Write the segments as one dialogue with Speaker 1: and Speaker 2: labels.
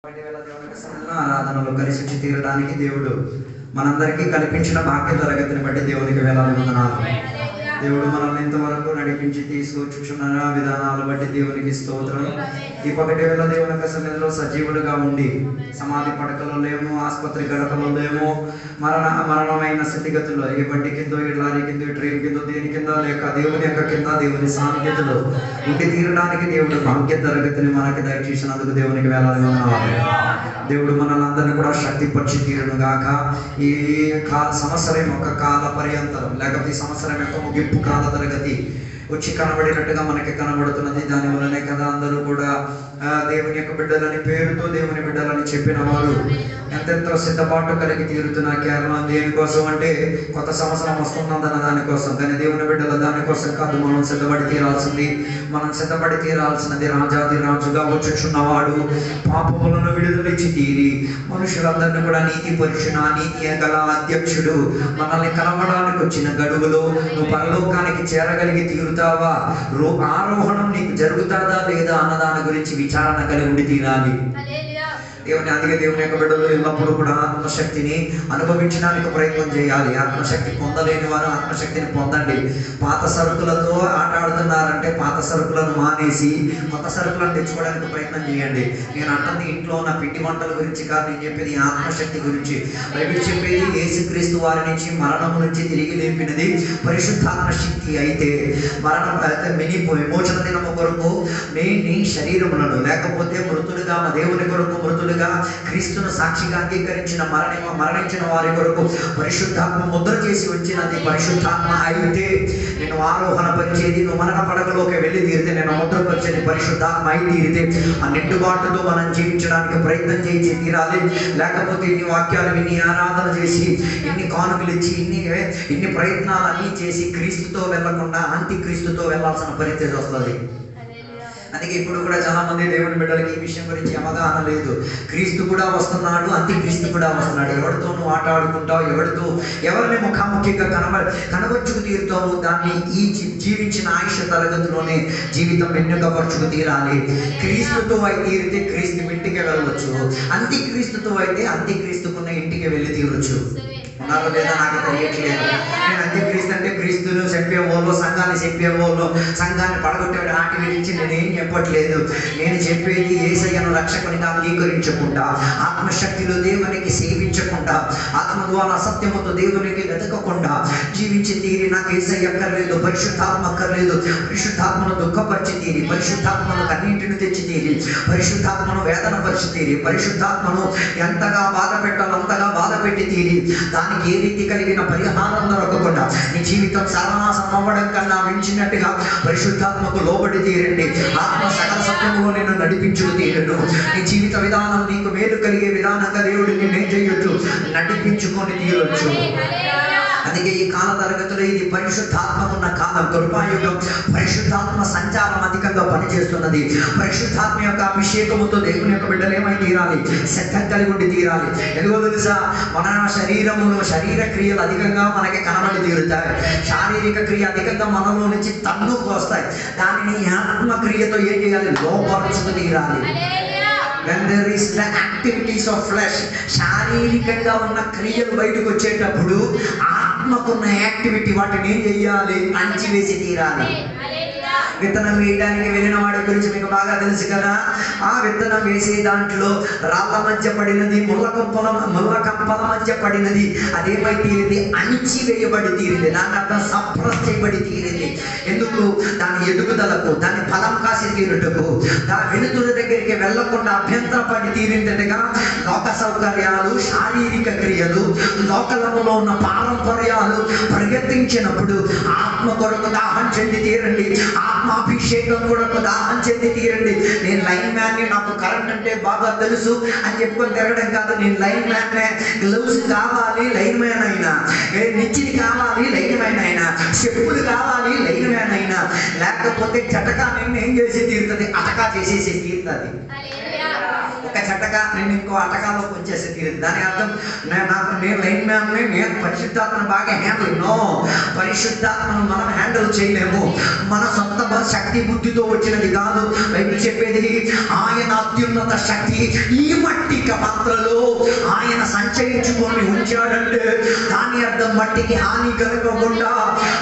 Speaker 1: ఆరాధనలో కలిసి వచ్చి తీరడానికి దేవుడు మనందరికీ కల్పించిన భాగ్య తరగతిని బట్టి దేవునికి వేలాది వందనాలు. దేవుడు మనల్ని ఇంతవరకు నడిపించి తీసుకొచ్చుచున్న విధానాలు బట్టి దేవునికి స్తోత్రం. ఈ 1 వేళ దేవుని యొక్క సన్నిధిలో సజీవులుగా ఉండి సమాధి పడకలో లేము, ఆసుపత్రి గడపలో లేము, మరణమైన స్థితిగతుల్లో ఏ బండి కిందో, ఈ లారీ కిందో, ట్రైన్ కిందో, దేని కింద లేక దేవుని యొక్క కింద దేవుని సాన్నిధ్యతలో ఉండి తీరడానికి దేవుడు భాగ్య తరగతిని మనకి దయచేసినందుకు దేవునికి వేలాది వందనాలు. దేవుడు మనల్ని కూడా శక్తిపరిచి తీరును గాక. ఈ సంవత్సరం యొక్క కాల పర్యంతరం లేకపోతే ఈ సంవత్సరం యొక్క ముగింపు కాల తరగతి వచ్చి కనబడినట్టుగా మనకి కనబడుతున్నది. దాని వల్లనే కదా అందరూ కూడా దేవుని యొక్క బిడ్డలని పేరుతో దేవుని బిడ్డలని చెప్పిన వారు ఎంతెంతో సిద్ధపాటు కలిగి తీరుతున్న కేవలం దేనికోసం అంటే కొత్త సంవత్సరం వస్తున్నదన్న దానికోసం. కానీ దేవుని బిడ్డల దానికోసం కాదు, మనం సిద్ధపడి తీరాల్సింది. మనం సిద్ధపడి తీరాల్సినది రాజాది రాజుగా వచ్చుచున్నవాడు, పాపములను విడుదలిచ్చి తీరి మనుషులందరినీ కూడా నీతి పరిచిన నీతి గల అధ్యక్షుడు మనల్ని కలవడానికి వచ్చిన గడువులో నువ్వు పరలోకానికి చేరగలిగి తీరుతావా, ఆరోహణం నీకు జరుగుతాదా లేదా అన్న దాని గురించి విచారణ కలిగి ఉండి తీరాలి. అందుకే దేవుని యొక్క బిడ్డలు ఎల్లప్పుడూ కూడా ఆత్మశక్తిని అనుభవించడానికి ప్రయత్నం చేయాలి. ఆత్మశక్తి పొందలేని వారు ఆత్మశక్తిని పొందండి. పాత సరుకులతో ఆట ఆడుతున్నారంటే పాత సరుకులను మానేసి కొత్త సరుకులను తెచ్చుకోవడానికి ప్రయత్నం చేయండి. నేను అంటుంది ఇంట్లో ఉన్న పిండి వంటల గురించి కాదు, నేను చెప్పేది ఆత్మశక్తి గురించి. బైబిల్ చెప్పేది యేసుక్రీస్తు వారి నుంచి మరణము నుంచి తిరిగి లేపినది పరిశుద్ధాత్మ శక్తి. అయితే మరణం విమోచన దినము కొరకు నీ శరీరములను లేకపోతే మృతులుగా మా దేవుని కొరకు మృతులుగా క్రీస్తును సాక్షిగా అంగీకరించిన మరణించిన వారి కొరకు పరిశుద్ధాత్మ ముద్ర చేసి వచ్చినది పరిశుద్ధాత్మ. అయితే నేను ఆరోహణ పరిచేది, నువ్వు మరణ పడకలోకి వెళ్ళి తీరితే నేను ముద్రపరిచేది పరిశుద్ధాత్మ అయి తీరితే ఆ నిండుబాటుతో మనం జీవించడానికి ప్రయత్నం చేసి తీరాలి. లేకపోతే ఇన్ని వాక్యాలు విని ఆరాధన చేసి ఇన్ని కానుకలు ఇచ్చి ఇన్ని ప్రయత్నాలు అన్నీ చేసి క్రీస్తుతో వెళ్ళకుండా అంతి క్రీస్తుతో వెళ్ళాల్సిన పరిస్థితి వస్తుంది. అందుకే ఇప్పుడు కూడా చాలా మంది దేవుని బిడ్డలకి ఈ విషయం గురించి అవగాహన లేదు. క్రీస్తు కూడా వస్తున్నాడు, అంతి క్రీస్తు కూడా వస్తున్నాడు. ఎవరితో నువ్వు ఆట ఆడుకుంటావు, ఎవరిని ముఖాముఖిగా కనబరుచుకు తీరుతావు, దాన్ని ఈ జీవించిన ఆయుష తరగతిలోనే జీవితం వెన్నుకపరుచుకు తీరాలి. క్రీస్తుతో అయితే తీరితే క్రీస్తు ఇంటికి వెళ్ళవచ్చు, అంతి క్రీస్తుతో అయితే అంతి క్రీస్తుకున్న ఇంటికి వెళ్ళి తీరవచ్చు. ఉన్నారో లేదా నాకు తెలియట్లేదు. నేను అంత్యక్రీస్తు అంటే క్రీస్తును చెప్పేవాళ్ళు, సంఘాన్ని చెప్పేవాళ్ళు, సంఘాన్ని పడగొట్టేవాడు ఆటి గురించి నేనేం చెప్పట్లేదు. నేను చెప్పేది యేసయ్యను రక్షకునిగా అంగీకరించకుండా, ఆత్మశక్తిలో దేవునికి సేవించకుండా, ఆత్మ ద్వారా సత్యముతో దేవునికి వెతకకుండా జీవించి తీరి నాకు యేసయ్య అక్కర్లేదు, పరిశుద్ధాత్మ అక్కర్లేదు, పరిశుద్ధాత్మను దుఃఖపరిచి తీరి, పరిశుద్ధాత్మను కన్నీటిని తెచ్చి తీరి, పరిశుద్ధాత్మను వేదన పరిచి తీరి, పరిశుద్ధాత్మను ఎంతగా బాధ పెట్టాలో అంతగా బాధ పెట్టి తీరి దానికి ఏ రీతి కలిగిన పరిహారం దొరకకుండా నీ జీవితం సర్వనాశనం అవ్వడం కన్నా మించినట్టుగా పరిశుద్ధాత్మకు లోబడి తీరండి. ఆత్మ సకల సత్యములో నేను నడిపించుకు తీరను. నీ జీవిత విధానం నీకు మేలు కలిగే విధానంగా దేవుడు నిన్ను ఏం చేయొచ్చు, నడిపించుకొని తీరొచ్చు. అందుకే ఈ కాల తరగతిలో ఇది పరిశుద్ధాత్మకున్న కాలం, కృపాయుగం. పరిశుద్ధాత్మ సంచారం అధికంగా పనిచేస్తున్నది. పరిశుద్ధాత్మ యొక్క అభిషేకముతో దేవుని యొక్క బిడ్డలు ఏమై తీరాలి, శ్రద్ధ కలిగి ఉండి తీరాలి. ఎందుకో తెలుసా, మన శరీరములో శరీర క్రియలు అధికంగా మనకి కనబడి తీరుతాయి. శారీరక క్రియ అధికంగా మనలో నుంచి తన్నుకు వస్తాయి. దానిని ఆత్మక్రియతో ఏం చేయాలి, లోపరుచుకు తీరాలి. When there is the activities of flesh, శారీరకంగా ఉన్న క్రియలు బయటకు వచ్చేటప్పుడు ఆత్మకున్న యాక్టివిటీ వాటిని ఏం చెయ్యాలి, అణిచివేసి తీరాలి. విత్తనం వేయడానికి వెళ్ళిన వాడి గురించి మీకు బాగా తెలుసు కదా. ఆ విత్తనం వేసే దాంట్లో రాళ్ళ మధ్య పడినది, ముళ్ళ కంపల మధ్య పడినది, అదేమై తీరింది, అణిచివేయబడి తీరింది. దాని అర్థం సప్రెస్ చేయబడి తీరింది. ఎందుకు, దాని ఎదుగుదలకు, దాని ఫలం కాసి తీరుటకు, దాని వెలుతురు దగ్గరికి వెళ్లకుండా అభ్యంతరపడి తీరిందటగా లోక సౌకర్యాలు, శారీరక క్రియలు, లోకలములో ఉన్న పారంపర్యాలు పరిగెత్తించినప్పుడు ఆత్మ కొరకు దాహం చెంది తీరండి. ఆత్మాభిషేకం కొరకు దాహం చెంది తీరండి. నేను లైన్ మ్యాన్ని, నాకు కరెంట్ అంటే బాగా తెలుసు అని చెప్పుకొని తిరగడం కాదు. నేను లైన్ మ్యాన్, గ్లౌస్ కావాలి లైన్ మ్యాన్ అయినా, నిచ్చిని కావాలి లైన్ మ్యాన్ అయినా, చెప్పులు కావాలి లైన్ మ్యాన్ అయినా, లేకపోతే జటకా నేను ఏం చేసి తీరుతుంది, అటకా చేసేసి తీరుతుంది. ఒక గడ్డగా నేను ఇంకో అటకాలోకి వచ్చేసి తీరింది. దాని అర్థం నేను లైన్ మ్యాన్ని, నేను పరిశుద్ధాత్మను బాగా హ్యాండిల్ పరిశుద్ధాత్మను మనం హ్యాండిల్ చేయలేము. మన సొంత శక్తి బుద్ధితో వచ్చినది కాదు. బైబిల్ చెప్పేది ఆయన అత్యున్నత శక్తి ఈ మట్టి పాత్రలో ఆయన సంచయించుకొని ఉంచాడంటే దాని అర్థం మట్టికి హాని కలగకుండా,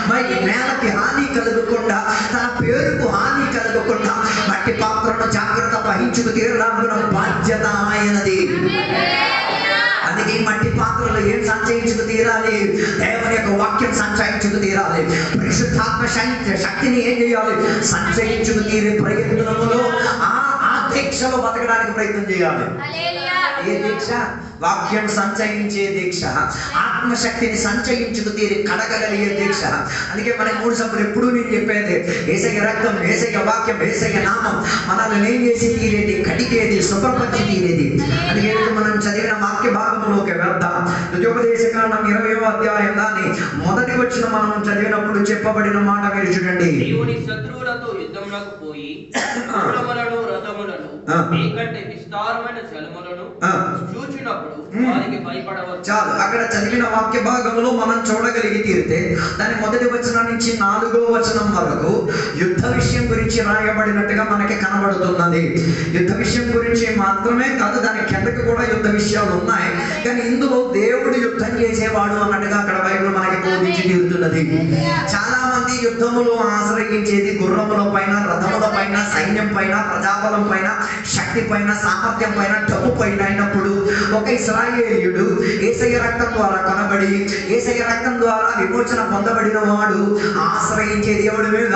Speaker 1: మరి నేలకి హాని కలగకుండా, తన పేరుకు హాని కలగకుండా మట్టి పాత్రను జాగ్రత్త వహించుకు తీరడానికి బాధ్యత ఆయనది. అందుకే మట్టి పాత్రలో ఏం సంచయించుకు తీరాలి? దేవుని యొక్క వాక్యం సంచయించుకు తీరాలి. పరిశుద్ధాత్మ శక్తిని ఏం చేయాలి? సంచయించుకు తీరే ప్రయత్నములో ఆ దీక్షలో బతకడానికి ప్రయత్నం చేయాలి. ఏ దీక్ష? వాక్యం సంచయించే దీక్ష, ఆత్మశక్తిని సంచయించుకు తీరి కడగగలిగే దీక్ష. అందుకే మనకి 3 సభ్యులు ఎప్పుడూ నేను చెప్పేది, యేసయ్య రక్తం, యేసయ్య వాక్యం, యేసయ్య నామం మనల్ని ఏం చేసి తీరేది? కడిగేది, శుభ్రపరిచి తీరేది. అందుకే మనం చదివిన వాక్య భాగంలోకి వెళ్దాం. ద్వితీయోపదేశకాండం 20వ అధ్యాయం దాని మొదటి వచనం మనం చదివినప్పుడు చెప్పబడిన మాట మీరు చూడండి.
Speaker 2: దేవుని శత్రువులతో యుద్ధములకు పోయి రథములను మీకంటే విస్తారమైన జలములను చూచినప్పుడు వారికి భయపడవచ్చు.
Speaker 1: చాలు, అక్కడ చదివిన వాక్య భాగంలో మనం చూడగలిగి తీరితే దాని మొదటి వచనం నుంచి 4వ వచనం వరకు యుద్ధ విషయం గురించి రాయబడినట్టుగా మనకి కనబడుతున్నది. యుద్ధ విషయం గురించి మాత్రమే కాదు, దాని కిందకి కూడా యుద్ధ విషయాలు ఉన్నాయి. కానీ ఇందులో దేవుడు యుద్ధం చేసేవాడు అన్నట్టుగా అక్కడ బైబిల్ మనకి బోధించి తీరుతున్నది. చాలా మంది యుద్ధములో ఆశ్రయించేది గుర్రముల పైన, రథముల పైన, సైన్యం పైన, ప్రజాబలం పైన, శక్తి పైన, సామర్థ్యం పైన, డబ్బు పైన అయినప్పుడు ఒక ఇశ్రాయేలీయుడు యేసయ్య రక్తం ద్వారా కనబడి యేసయ్య రక్తం ద్వారా విమోచన పొందబడిన వాడు ఆశ్రయించే దేవుడి మీద,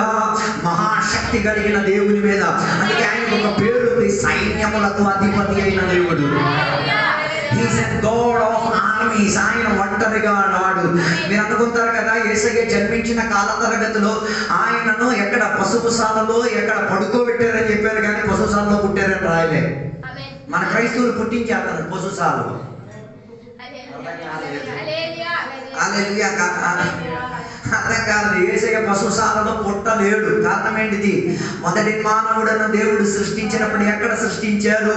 Speaker 1: మహాశక్తి కలిగిన దేవుని మీద. అందుకే ఆయనకు ఒక పేరు, సైన్యములకు అధిపతి అయిన దేవుడు. He's a God of armies. ఆయన ఒంటరిగా రాడు. మీరు అనుకుంటారు కదా, యేసయ్య జన్మించిన కాల తరగతిలో ఆయనను ఎక్కడ పశువుశాలలో ఎక్కడ పడుకోబెట్టారని చెప్పారు, కానీ పశుశాలలో పుట్టారని రాయలే. మన క్రైస్తవులు పుట్టించేస్తారు పశుశాలలో. అర్థం కాదు. యేసయ్య పశుశాలలో పుట్టలేడు. కారణం ఏంటిది? మొదటి మానవుడను దేవుడు సృష్టించినప్పుడు ఎక్కడ సృష్టించారు?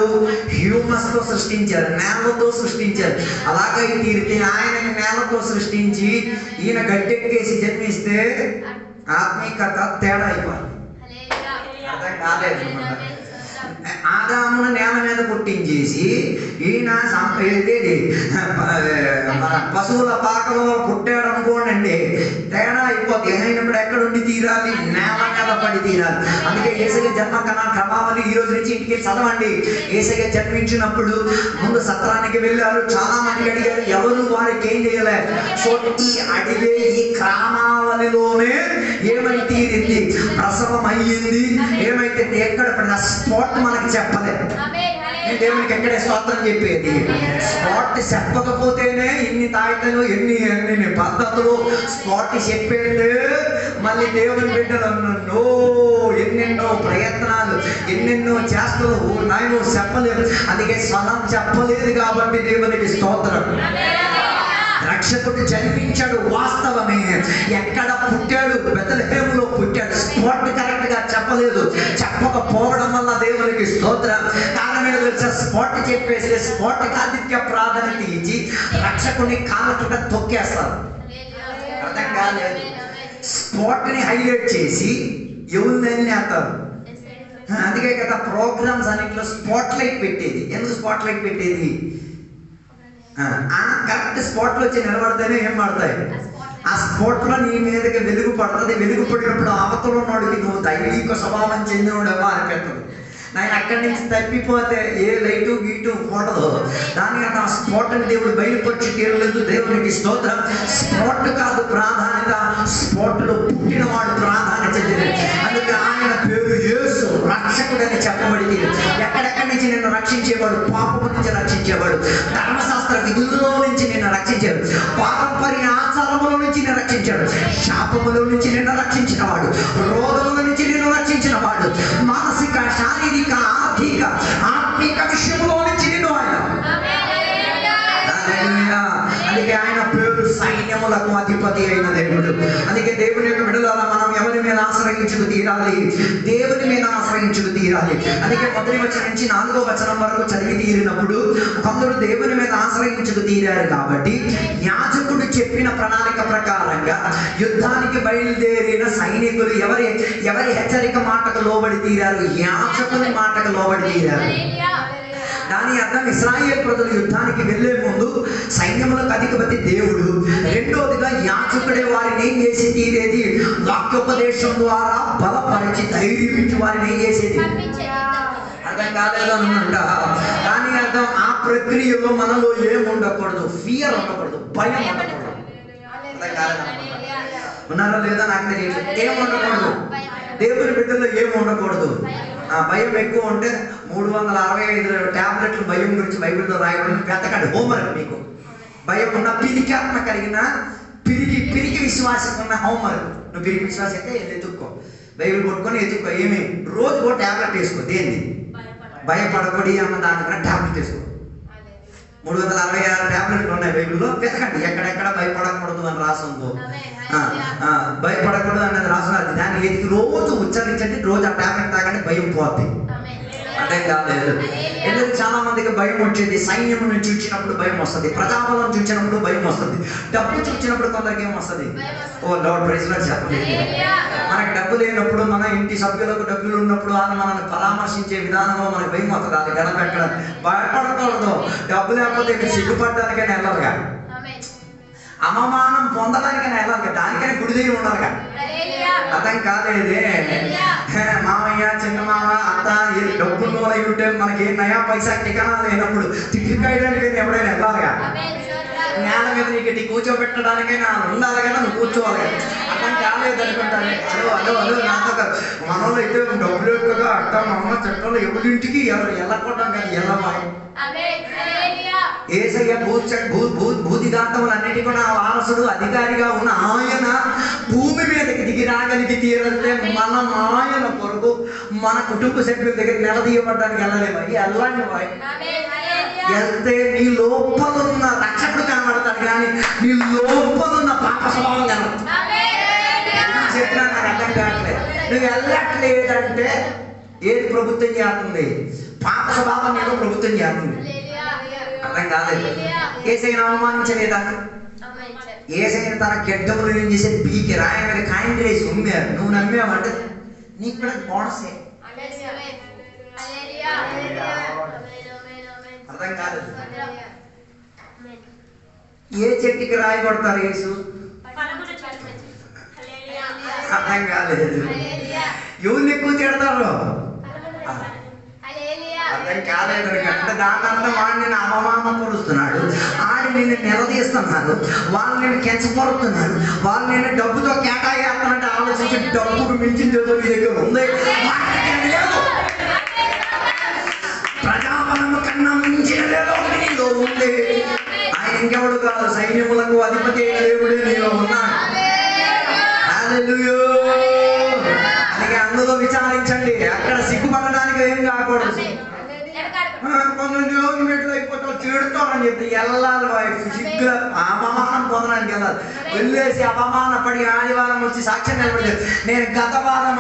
Speaker 1: హ్యూమస్ తో సృష్టించారు, నేలతో సృష్టించారు. అలాగే తీరితే ఆయనని నేలతో సృష్టించి ఈయన గట్టెక్కేసి జన్మిస్తే ఆత్మీయత తేడా అయిపోయింది. అర్థం కాలేదు. ఆదామును నేల మీద పుట్టించేసి ఈయన పశువుల పాకలో పుట్టాడు అనుకోండి, తేడా అయిపోతుంది. అయినప్పుడు ఎక్కడ ఉండి తీరాలి? నేల మీద పడి తీరాలి. అందుకే యేసయ్య జన్మ క్రమావళి ఈ రోజు నుంచి ఇంటికి చదవండి. యేసయ్య జన్మించినప్పుడు ముందు సత్రానికి వెళ్ళారు. చాలా మంది అడిగారు, ఎవరు వారికి ఏం చేయలేదు. సో ఈ అడిగే ఈ క్రమావళిలోనే ఏమై తీరింది? ప్రసవం అయ్యింది. ఏమైతే ఎక్కడ పడిన స్పాట్ మనకి చెప్పలేదు. దేవునికి ఎక్కడే స్తోత్రం చెప్పేది. స్పాట్ చెప్పకపోతేనే ఇన్ని తాయితలు, ఎన్ని పద్ధతులు స్పాట్ చెప్పేది. మళ్ళీ దేవుని బిడ్డలు ఎన్నెన్నో ప్రయత్నాలు, ఎన్నెన్నో చేస్తలు నాయన చెప్పలేదు. అందుకే స్వరం చెప్పలేదు కాబట్టి దేవునికి స్తోత్రం. రక్షకుడు జన్మించాడు, వాస్తవమే. ఎక్కడ పుట్టాడు? బెత్లెహేములో పుట్టాడు. స్పాట్ కరెక్ట్ గా చెప్పలేదు. చెప్పకపోవడం వల్ల దేవునికి స్తోత్రం. కారణం ఏంటో తెలుసా? స్పాట్ చెప్పేసి స్పాట్ ఆదిత్య ప్రాధాన్యత ఇచ్చి రక్షకుని కాళ్ళ చుట్ట తొక్కేస్తారు. అర్థం కాలేదు. స్పాట్ ని హైలైట్ చేసి ఎవరిని వేస్తారు. అందుకే కదా ప్రోగ్రామ్స్ అన్నింటిలో స్పాట్ లైట్ పెట్టేది. ఎందుకు స్పాట్ లైట్ పెట్టేది? కరెక్ట్ స్పాట్ లో వచ్చి నిలబడితేనే ఏం పడతాయి? ఆ స్పాట్ లో నీ మీదకి వెలుగు పడుతుంది. వెలుగు పడినప్పుడు అవతల ఉన్నోడికి నువ్వు దైవిక స్వభావం చెందినోడేమో అనిపెట్టదు. నేను అక్కడి నుంచి తప్పిపోతే ఏ లైటు గీటు ఉండదు. దానికన్నా ఆ స్పాట్ అని దేవుడు బయలుపరిచి తీరలేదు. దేవునికి స్తోత్రం. స్పాట్ కాదు ప్రాధాన్యత, స్పాట్ లో పుట్టినవాడు ప్రాధాన్యత చెందినది. అందుకే ఆయన పేరు యేసు, రక్షకుడని చెప్పబడింది. ఎక్కడెక్కడి నుంచి నిన్ను రక్షించేవాడు? పాపము నుంచి రక్షించేవాడు, ధర్మశాస్త్ర విధుల్లో నుంచి నిన్ను రక్షించాడు, పారంపర్య ఆచారముల నుంచి నిన్ను రక్షించాడు, శాపముల నుంచి నిన్ను రక్షించిన వాడు, రోగముల నుంచి నిన్ను రక్షించిన వాడు, మానసిక, శారీరక, ఆర్థిక, ఆత్మిక విషయంలో నుంచి నిన్ను ఆయన. అందుకే ఆయన పేరు సైన్యం సైన్యములకు అధిపతి అయిన దేవుడు. అందుకే దేవుని యొక్క బిడ్డలారా మనం ఎవరి మీద ఆశ్రయించుకు తీరాలి? దేవుని మీద ఆశ్రయించుకు తీరాలి. అందుకే మొదటి వచనం నుంచి 4వ వచనం వరకు చదివి తీరినప్పుడు కొందరు దేవుని మీద ఆశ్రయించుకు తీరారు. కాబట్టి యాజకుడు చెప్పిన ప్రణాళిక ప్రకారంగా యుద్ధానికి బయలుదేరిన సైనికులు ఎవరి హెచ్చరిక మాటకు లోబడి తీరారు? యాజకుని మాటకు లోబడి తీరారు. దాని అర్థం ఇశ్రాయేల్ ప్రజలు యుద్ధానికి వెళ్లే ముందు సైన్యములకు అధిపతి దేవుడు, రెండోదిగా యాజకుడే వారిని ఏం చేసి తీరేది? వాక్యోపదేశం ద్వారా బలపరిచి ధైర్యం ఇచ్చి వారిని ఏం చేసేది? అర్థం కాలేదనుకుంటా. దాని అర్థం ఆ ప్రక్రియలో మనలో ఏముండకూడదు? ఫియర్ ఉండకూడదు, భయం ఉండకూడదు. అర్థం కాలేదనుకుంటా. ఉన్నారా లేదా నాకు తెలియదు. ఏముండకూడదు? దేవుని బిడ్డల్లో ఏముండకూడదు? భయం ఎక్కువ ఉంటే 365 టాబ్లెట్లు భయం గురించి బైబిల్లో రాయడం వెతకండి. హోంవర్క్ మీకు. భయం ఉన్న పిరికాత్మ కలిగిన పిరికి విశ్వాసం ఉన్న హోంవర్క్. నువ్వు పిరికి విశ్వాసం అయితే ఎత్తుక్కో, బైబిల్ కొట్టుకొని ఎత్తుక్కో. ఏమి రోజుకో టాబ్లెట్ వేసుకో. దేన్ని? భయపడకూడదు అన్న దానికన్నా టాబ్లెట్ వేసుకో. 366 టాబ్లెట్లు ఉన్నాయి బైబిల్లో. వెతకండి ఎక్కడెక్కడ భయపడకూడదు అని రాసిందో. భయపడకూడదు అన్నది రాసున్నది. దాన్ని ఎత్తి రోజు ఉచ్చరించండి. రోజు ఆ టాబ్లెట్ తాగండి, భయం పోద్ది. అర్థం కాలేదు. ఎందుకు చాలా మందికి భయం వచ్చేది? సైన్యం నుంచి చూచినప్పుడు భయం వస్తుంది, ప్రజాబలం చూచినప్పుడు భయం వస్తుంది, డబ్బు చూచినప్పుడు కొందరికి ఏం వస్తుంది? ఓ లార్డ్ ప్రైజ్ లార్డ్ చెప్పండి. మనకి డబ్బు లేనప్పుడు, మన ఇంటి సభ్యులకు డబ్బులు ఉన్నప్పుడు వాళ్ళు మనల్ని పరామర్శించే విధానంలో మనకు భయం వస్తుంది. అది గడపెక్కడ భయపడకూడదు. డబ్బు లేకపోతే మీరు సిగ్గుపడడానికైనా వెళ్ళాలిగా, అవమానం పొందడానికైనా వెళ్ళాలిగా, దానికైనా గుడి దగ్గర ఉండాలిగా. అర్థం కాలేదే. మామయ్య, చిన్న మామ, అత్త డబ్బులు అయి ఉంటే మనకి నయా పైసా టికానా లేనప్పుడు తిట్టికాయడానికైనా ఎవరైనా వెళ్ళాలిగా. నేల మీద నీకు కూర్చోబెట్టడానికైనా ఉండాలి కదా, నువ్వు కూర్చోవాలి. అర్థం కాలేదు అనుకుంటాను. అదో నాతో మనలో అయితే డబ్బులు ఎక్కువగా అట్ట మా అమ్మ చెట్టలో ఎవరింటికి వెళ్ళకూడడం కాదు, వెళ్ళమాయి. ఏసయ్య భూదిగాంతములన్నిటి కూడా వారసుడు, అధికారిగా ఉన్న ఆయన భూమి మీదకి దిగి రాగలిగి తీరంటే మనం ఆయన కొరకు మన కుటుంబ సభ్యుల దగ్గర నిలదీయబడ్డానికి వెళ్ళలేము. వెళ్ళండి బాయ్. వెళ్తే నీ లోపలున్న రక్షకుడు కనబడతాడు, కానీ నీ లోపలున్న పాప స్వభావం కనబడతాడు. చెప్పినా నాకు అర్థం కావట్లేదు. నువ్వు వెళ్ళట్లేదంటే ఏది ప్రభుత్వం చేస్తుంది? పాప స్వభావం ఏదో ప్రభుత్వం చేస్తుంది. అర్థం కాలేదు. ఏసైనా అవమానించలేదా? ఏసైనా తన గెడ్డములు ఏం చేసే పీకి రాయ మీద కాయిన్ వేసి ఉమ్మారు. నువ్వు నమ్మేవంటే నీకు కూడా బోనసే. అర్థం కాలేదు. ఏ చెట్టుకి రాయి కొడతారు యేసు? అర్థం కాలేదు. ఎవరిని ఎక్కువ తిడతారు? అర్థం కాలేదు. అంటే దానంతా వాడు నేను అవమానపరుస్తున్నాడు, ఆడి నేను నిలదీస్తున్నాడు, వాళ్ళు నేను కెంచపరుతున్నాడు, వాళ్ళు నేను డబ్బుతో కేటాయిస్తానంటే ఆలోచించి డబ్బుకు మించింది ఏదో నీ దగ్గర ఉంది. ప్రజాబలము కన్నా మించిన ఏదో నీలో ఉంది. ఆయన ఇంకెవడు కాదు, సైన్యములకు అధిపతి అయిన దేవుడే నీలో ఉన్నాడు. హల్లెలూయా. అందుకే అందులో విచారించండి. అక్కడ సిగ్గుపడడానికి ఏం కాకూడదు. కొంచెం దేవుని మెట్లు అయిపోతావు, తిడుతామని చెప్పి వెళ్ళాలి. సిగ్గుల అవమానం పొందడానికి వెళ్ళాలి. వెళ్ళేసి అవమానపడి ఆదివారం వచ్చి సాక్ష్యం నిలబడి నేను గత వారం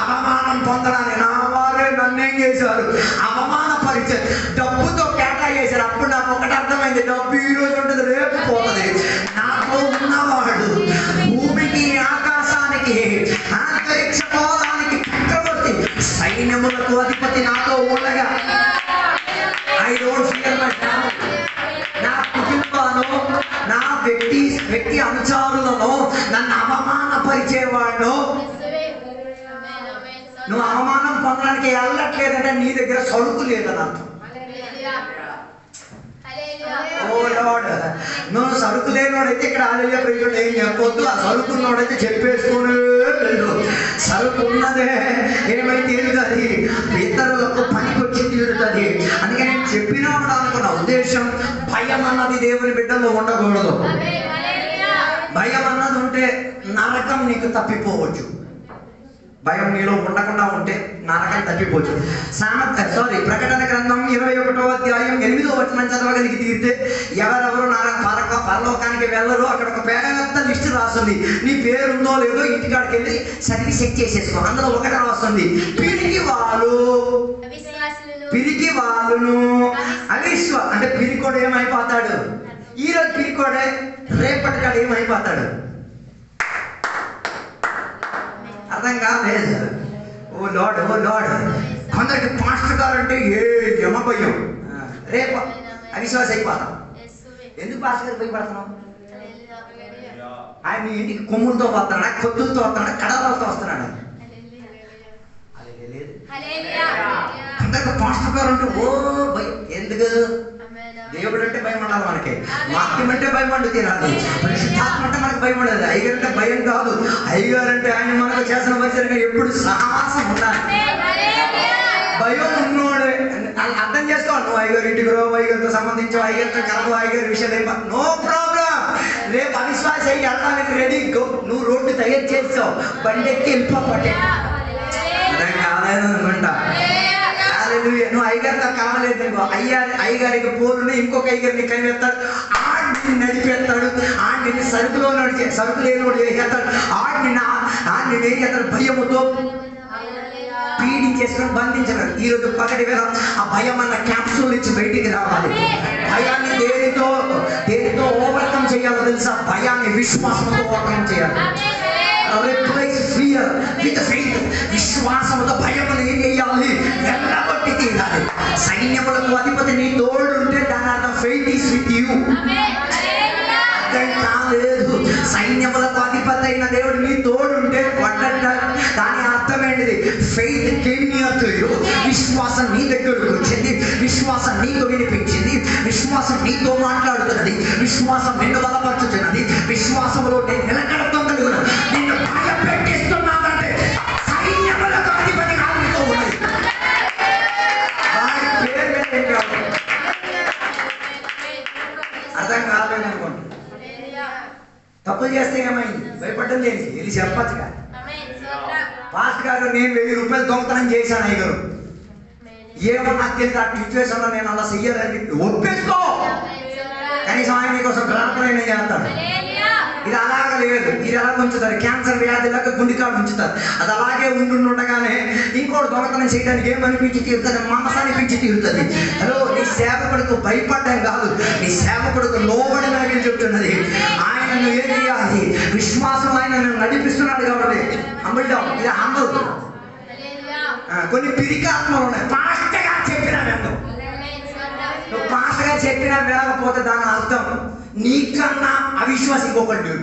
Speaker 1: అవమానం పొందడానికి నా వారే నన్నేం చేశారు? అవమానపరిచారు, డబ్బుతో కేటాయించారు. అప్పుడు నాకు ఒకటి అర్థమైంది, డబ్బు ఈ రోజు ఉంటుంది, రేపు పోతుంది. నాతో ఉన్నవాడు భూమికి ఆకాశానికి అంతరిక్ష పోలానికి చక్రవర్తి సైన్యములకు అధిపతి నాతో ఉండగా I don't fear my family. నా కుటుంబాలను, నా వ్యక్తి అనుచారులను నన్ను అవమానపరిచేవాడు. నువ్వు అవమానం పొందడానికి వెళ్ళట్లేదంటే నీ దగ్గర సరుకు లేదని అర్థం. ఓ లార్డ్, నువ్వు సరుకు లేనివాడైతే ఇక్కడ హల్లెలూయా ప్రైజ్ లార్డ్ ఏం చెప్పొద్దు. ఆ సరుకున్నవాడైతే చెప్పేసుకుని వెళ్ళు. సరుకు ఉన్నదే ఏమై తీరుతుంది, ఇతరులకు పనికొచ్చి తీరుతుంది. అందుకే నేను చెప్పినా అనుకున్న ఉద్దేశం, భయం అన్నది దేవుని బిడ్డల్లో ఉండకూడదు. భయం అన్నది ఉంటే నరకం నీకు తప్పిపోవచ్చు. భయం నీలో ఉండకుండా ఉంటే నరకం తప్పిపోవచ్చు. ప్రకటన గ్రంథం 21వ అధ్యాయం 8వ వచనం చదవగలిగి తీరితే ఎవరెవరు పరలోకానికి వెళ్ళరు. అక్కడ ఒక పెద్ద లిస్ట్ రాస్తుంది. నీ పేరు ఉందో లేదో ఇంటికాడికి వెళ్ళి సర్వీస్ చెక్ చేసేసుకో. అందులో ఒకటే రాస్తుంది, పిరికి వాళ్ళును అంటే పిరికోడు ఏమైపోతాడు? ఈరోజు పిరికోడే, రేపటికాడు ఏమైపోతాడు? అర్థం కాలేదు. ఓ లార్డ్ కొందరికి పాస్టర్ గారు అంటే యమ భయం. రేపు అవిశ్వాస అయిపోతాం. ఎందుకు పాస్టర్ గారు భయపడుతున్నాం? ఆయన ఇంటికి కొమ్ములతో వస్తున్నాడా, కొత్తులతో వస్తున్నాడా, కడాలతో వస్తున్నాడా? అందరికి పాస్టర్ గారు అంటే ఓ భయం. ఎందుకు? దేవుడు అంటే భయం ఉండాలి మనకి. వాక్యం అంటే భయం ఉండదు, రాదు. పరిశుద్ధాత్మ అంటే మనకు భయం ఉండదు. అయ్యగారు అంటే భయం కాదు. అయ్యగారు అంటే ఆయన మనకు చేసిన పరిచయం ఎప్పుడు సాహసం ఉండాలి. భయం ఉన్నోడే అర్థం చేసుకోవాలి. నువ్వు అయ్యగారు ఇంటికి రో, అయ్యగారితో సంబంధించి అయ్యగారితో కలవు, అయ్యగారి విషయాలు నో ప్రాబ్లం. రేపు అవిశ్వాస అయ్యి వెళ్ళడానికి రెడీ. నువ్వు రోడ్డు తయారు చేస్తావు, బండి ఎక్కి వెళ్ళిపోతే అనుకుంటా. నువ్వు అయ్యగారితో కలవలేదు అనుకో, అయ్యగారికి పోలుని ఇంకొక అయ్యగారిని కనిపెడతాడు, ఆడిని నడిపేస్తాడు, ఆడిని సరుకులో సరుకు లేని చేసేస్తాడు, ఆడిని ఏం చేస్తాడు? భయముతో పీడించేసుకొని బంధించడం. ఈరోజు పగటి వేళ ఆ భయం అన్న క్యాప్సూల్ నుంచి బయటికి రావాలి. భయాన్ని దేనితో ఓవర్కమ్ చేయాలో తెలుసా? భయాన్ని విశ్వాసంతో ఓవర్కమ్ చేయాలి. విశ్వాసంతో భయమును ఏం చేయాలి? వెళ్ళగొట్టి తీరాలి. సైన్యములకు అధిపతి నీ తోడు ఉంటే దాని అర్థం ఫెయిత్ ఈస్ విత్ యూ. కాలేదు, సైన్యములకు అధిపతి అయిన దేవుడు నీ తోడు ఉంటే దాని అర్థం ఏంటిది? Faith came near to you. విశ్వాసం నీ దగ్గరకు వచ్చింది, విశ్వాసం నీకు వినిపించింది, విశ్వాసం నీతో మాట్లాడుతున్నది, విశ్వాసం నిన్ను బలపరుచుతున్నది, విశ్వాసంలో నేను నిలకడతో కలిగిన నిన్ను భయపెట్టిస్తున్నానంటే సైన్యములకు అధిపతి కాదుతో ఉన్నది. వారి పేరు మీద ఏం కాదు. అర్థం కాలేదు అనుకోండి. తప్పులు చేస్తే ఏమైంది? భయపడ్డం లేదు, వెళ్ళి చెప్పచ్చుగా. పాస్ట్ గారు నేను 1000 రూపాయలు దొంగతనం చేశాను అయ్యగారు, ఏమో నాకు తెలియదు, ఆ సిచ్యువేషన్లో నేను అలా చెయ్యాలని ఒప్పేసుకో. కనీసం ఆయన కోసం ప్రార్థన చేస్తాడు. ఇది అలాగే లేదు. ఇది ఎలా ఉంచుతారు? క్యాన్సర్ వ్యాధిలాగా గుండెకాడు ఉంచుతారు. అది అలాగే ఉండుండగానే ఇంకోటి దొంగతనం చేయడానికి ఏమనిపించి తీరుతుంది? మనసు అనిపించి తీరుతుంది. హలో, నీ సేవకుడికి భయపడ్డం కాదు, నీ సేవకుడికి లోబడినని చెప్తున్నది. ఆయనను ఏం చేయాలి? విశ్వాసం ఆయనను నడిపిస్తున్నాడు కాబట్టి అమ్ముతాం. ఇది అమ్మదు. కొన్ని పిరికాత్మలు ఉన్నాయి. పాస్టర్గా చెప్పినా నువ్వు పాస్టర్గా చెప్పినా వెళ్ళకపోతే దాని అర్థం నీకన్నా అవిశ్వాసి ఇంకొకటి.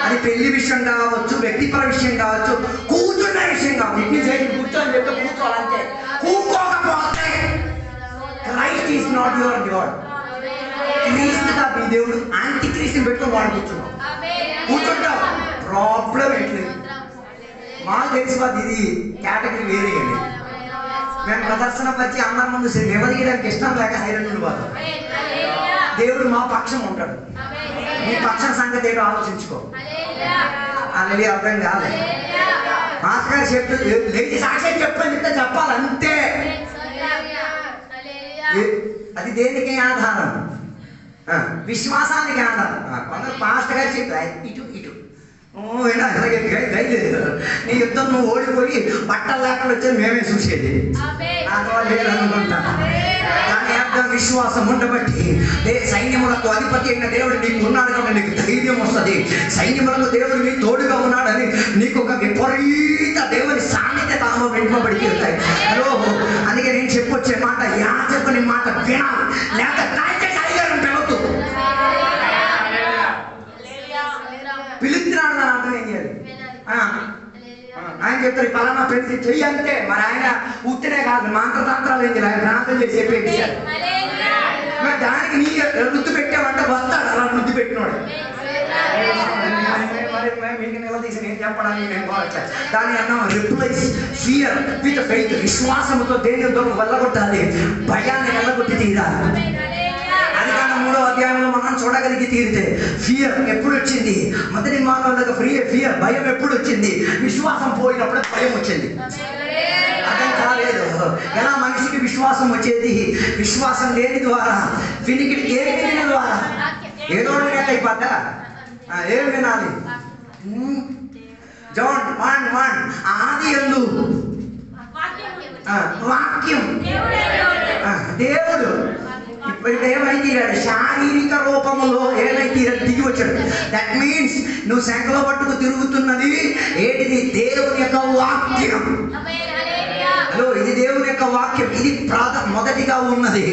Speaker 1: అది పెళ్లి విషయం కావచ్చు, వ్యక్తిపర విషయం కావచ్చు, కూర్చున్న విషయం కావచ్చు. ఇన్ని చేసి కూర్చొని చెప్తే కూర్చోవాలంటే కూర్చోకపోతే Christ is not your God. క్రీస్తుగా మీ దేవుడు యాంటీ క్రీస్తుని పెట్టుకుని వాడు కూర్చుంటావు. ప్రాబ్లం ఏంటి? మాకు తెలిసి ఇది కేటగిరీ వేరే అండి. మేము ప్రదర్శన పరిచి అందరి ముందు నిలదీయడానికి ఇష్టం లేక సైలెంట్ పోతాం. దేవుడు మా పక్షం ఉంటాడు. నీ పక్షం సంగతి ఏంటో ఆలోచించుకో. అది అర్థం కాదు. మాస్టర్ గారు చెప్తూ లేచి సాక్ష్యం చెప్పని చెప్తే చెప్పాలి అంతే. అది దేనికి ఆధారం? విశ్వాసానికి ఆధారం. కొందరు పాస్టర్ గారు చెప్పారు ఇటు ఇటు నీ యుద్ధం నువ్వు ఓడిపోయి బట్టలు లేకుండా వచ్చేది మేమే చూసేది. అనుకుంటాను. దాని అర్థం విశ్వాసం ఉండబట్టి సైన్యములకు అధిపతి అయిన దేవుడు నీకు ఉన్నాడు కాబట్టి నీకు ధైర్యం వస్తుంది. సైన్యములకు దేవుడు నీ తోడుగా ఉన్నాడని నీకు ఒక విపరీత దేవుని సాన్నిధ్యత వెంటబడి తీరుతాయి. హలో, అందుకే నేను చెప్పొచ్చే మాట యాజకుని మాట వినాలి, లేకపోతే పెరుగుతూ పిలుస్తున్నాడు. నా అర్థం ఏం చేయాలి? ఆయన చెప్తారు పలానా పెళ్లి చెయ్యి అంతే. మరి ఆయన ఉత్తినే కాదు, మంత్రతంత్రాలు ఏం చేయాలి? ఆయన ప్రాంతం చేసి చెప్పేసారు. మరి దానికి నీ రుద్దు పెట్టామంటే వస్తాడు. అలా రుద్దు పెట్టినాడు. మీకు నిలదీసి నేను చెప్పడానికి నేను బాగా దాని అన్నాం రిప్లేస్ ఫియర్ విత్ ఫెయిత్. విశ్వాసంతో దేనితో వెళ్ళగొట్టాలి, భయాన్ని వెళ్ళగొట్టి తీరాలి. అది 3వ అధ్యాయంలో మనం చూడగలిగి తీరితే ఫియర్ ఎప్పుడు వచ్చింది? మొదటి మానవులకు ఫియర్ భయం ఎప్పుడు వచ్చింది? విశ్వాసం పోయినప్పుడు భయం వచ్చింది. అర్థం కాలేదు. ఎలా మనిషికి విశ్వాసం వచ్చేది? విశ్వాసం లేని ద్వారా, వినికిడి ఏ వినికిడి ద్వారా? ఏదో వినట్టు అయిపోద్దా? ఏం వినాలి? జాన్ 1:1 ఆది యందు వాక్యం దేవుడు ఇప్పుడు ఏమైతే శారీరక రూపంలో ఏమైతే దిగి వచ్చాడు. దట్ మీన్స్ నువ్వు శంఖలో పట్టుకు తిరుగుతున్నది ఏంటిది? దేవుని యొక్క వాక్యం. హలో, ఇది దేవుని యొక్క వాక్యం. ఇది మొదటిగా ఉన్నది.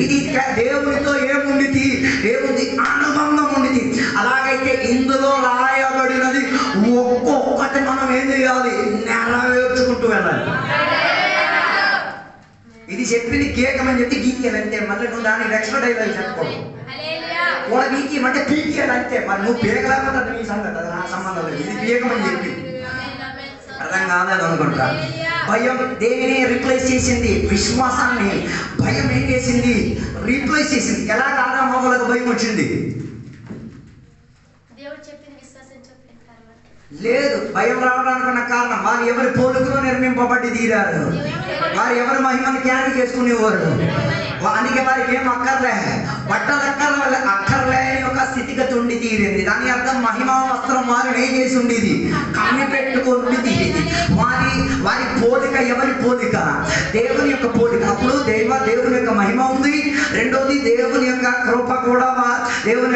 Speaker 1: ఇది దేవునితో ఏముండిది? దేవుని అనుబంధం ఉండిది. అలాగైతే ఇందులో రాయబడినది ఒక్కొక్కటి మనం ఏం చేయాలి? నెరవేర్చుకుంటూ వెళ్ళాలి. ఇది చెప్పింది గీకమని చెప్పి గీకేనంటే మళ్ళీ నువ్వు దానికి ఎక్స్ట్రా డైలాగ్ చెప్పుకోవాలి. కూడా గీకేమంటే పీకేనంటే మరి నువ్వు పీకలేకపోతే నీ సంగతి, అది నా సంబంధం లేదు. ఇది పీకమని చెప్పి అర్థం కాలేదు అనుకుంటా. భయం దేనిని రీప్లేస్ చేసింది? విశ్వాసాన్ని. భయం ఏం చేసింది? రీప్లేస్ చేసింది. ఎలా కాదా మొదలకు భయం వచ్చింది? లేదు. భయం రావడానికి ఉన్న కారణం వారు ఎవరి పోలికలో నిర్మింపబడి తీరారు. వారు ఎవరి మహిమను క్యారీ చేసుకునేవారు. అందుకే వారికి ఏం అక్కర్లే, బట్టలు అక్కర్లేని ఒక స్థితిగతి ఉండి తీరింది. దాని అర్థం మహిమ వస్త్రం వారిని ఏం చేసి ఉండేది? కమ్మి పెట్టుకొని తీరింది. వారి పోలిక ఎవరి పోలిక? దేవుని యొక్క పోలిక. అప్పుడు దేవుని యొక్క మహిమ ఉంది. రెండోది దేవుని యొక్క కృప కూడా, దేవుని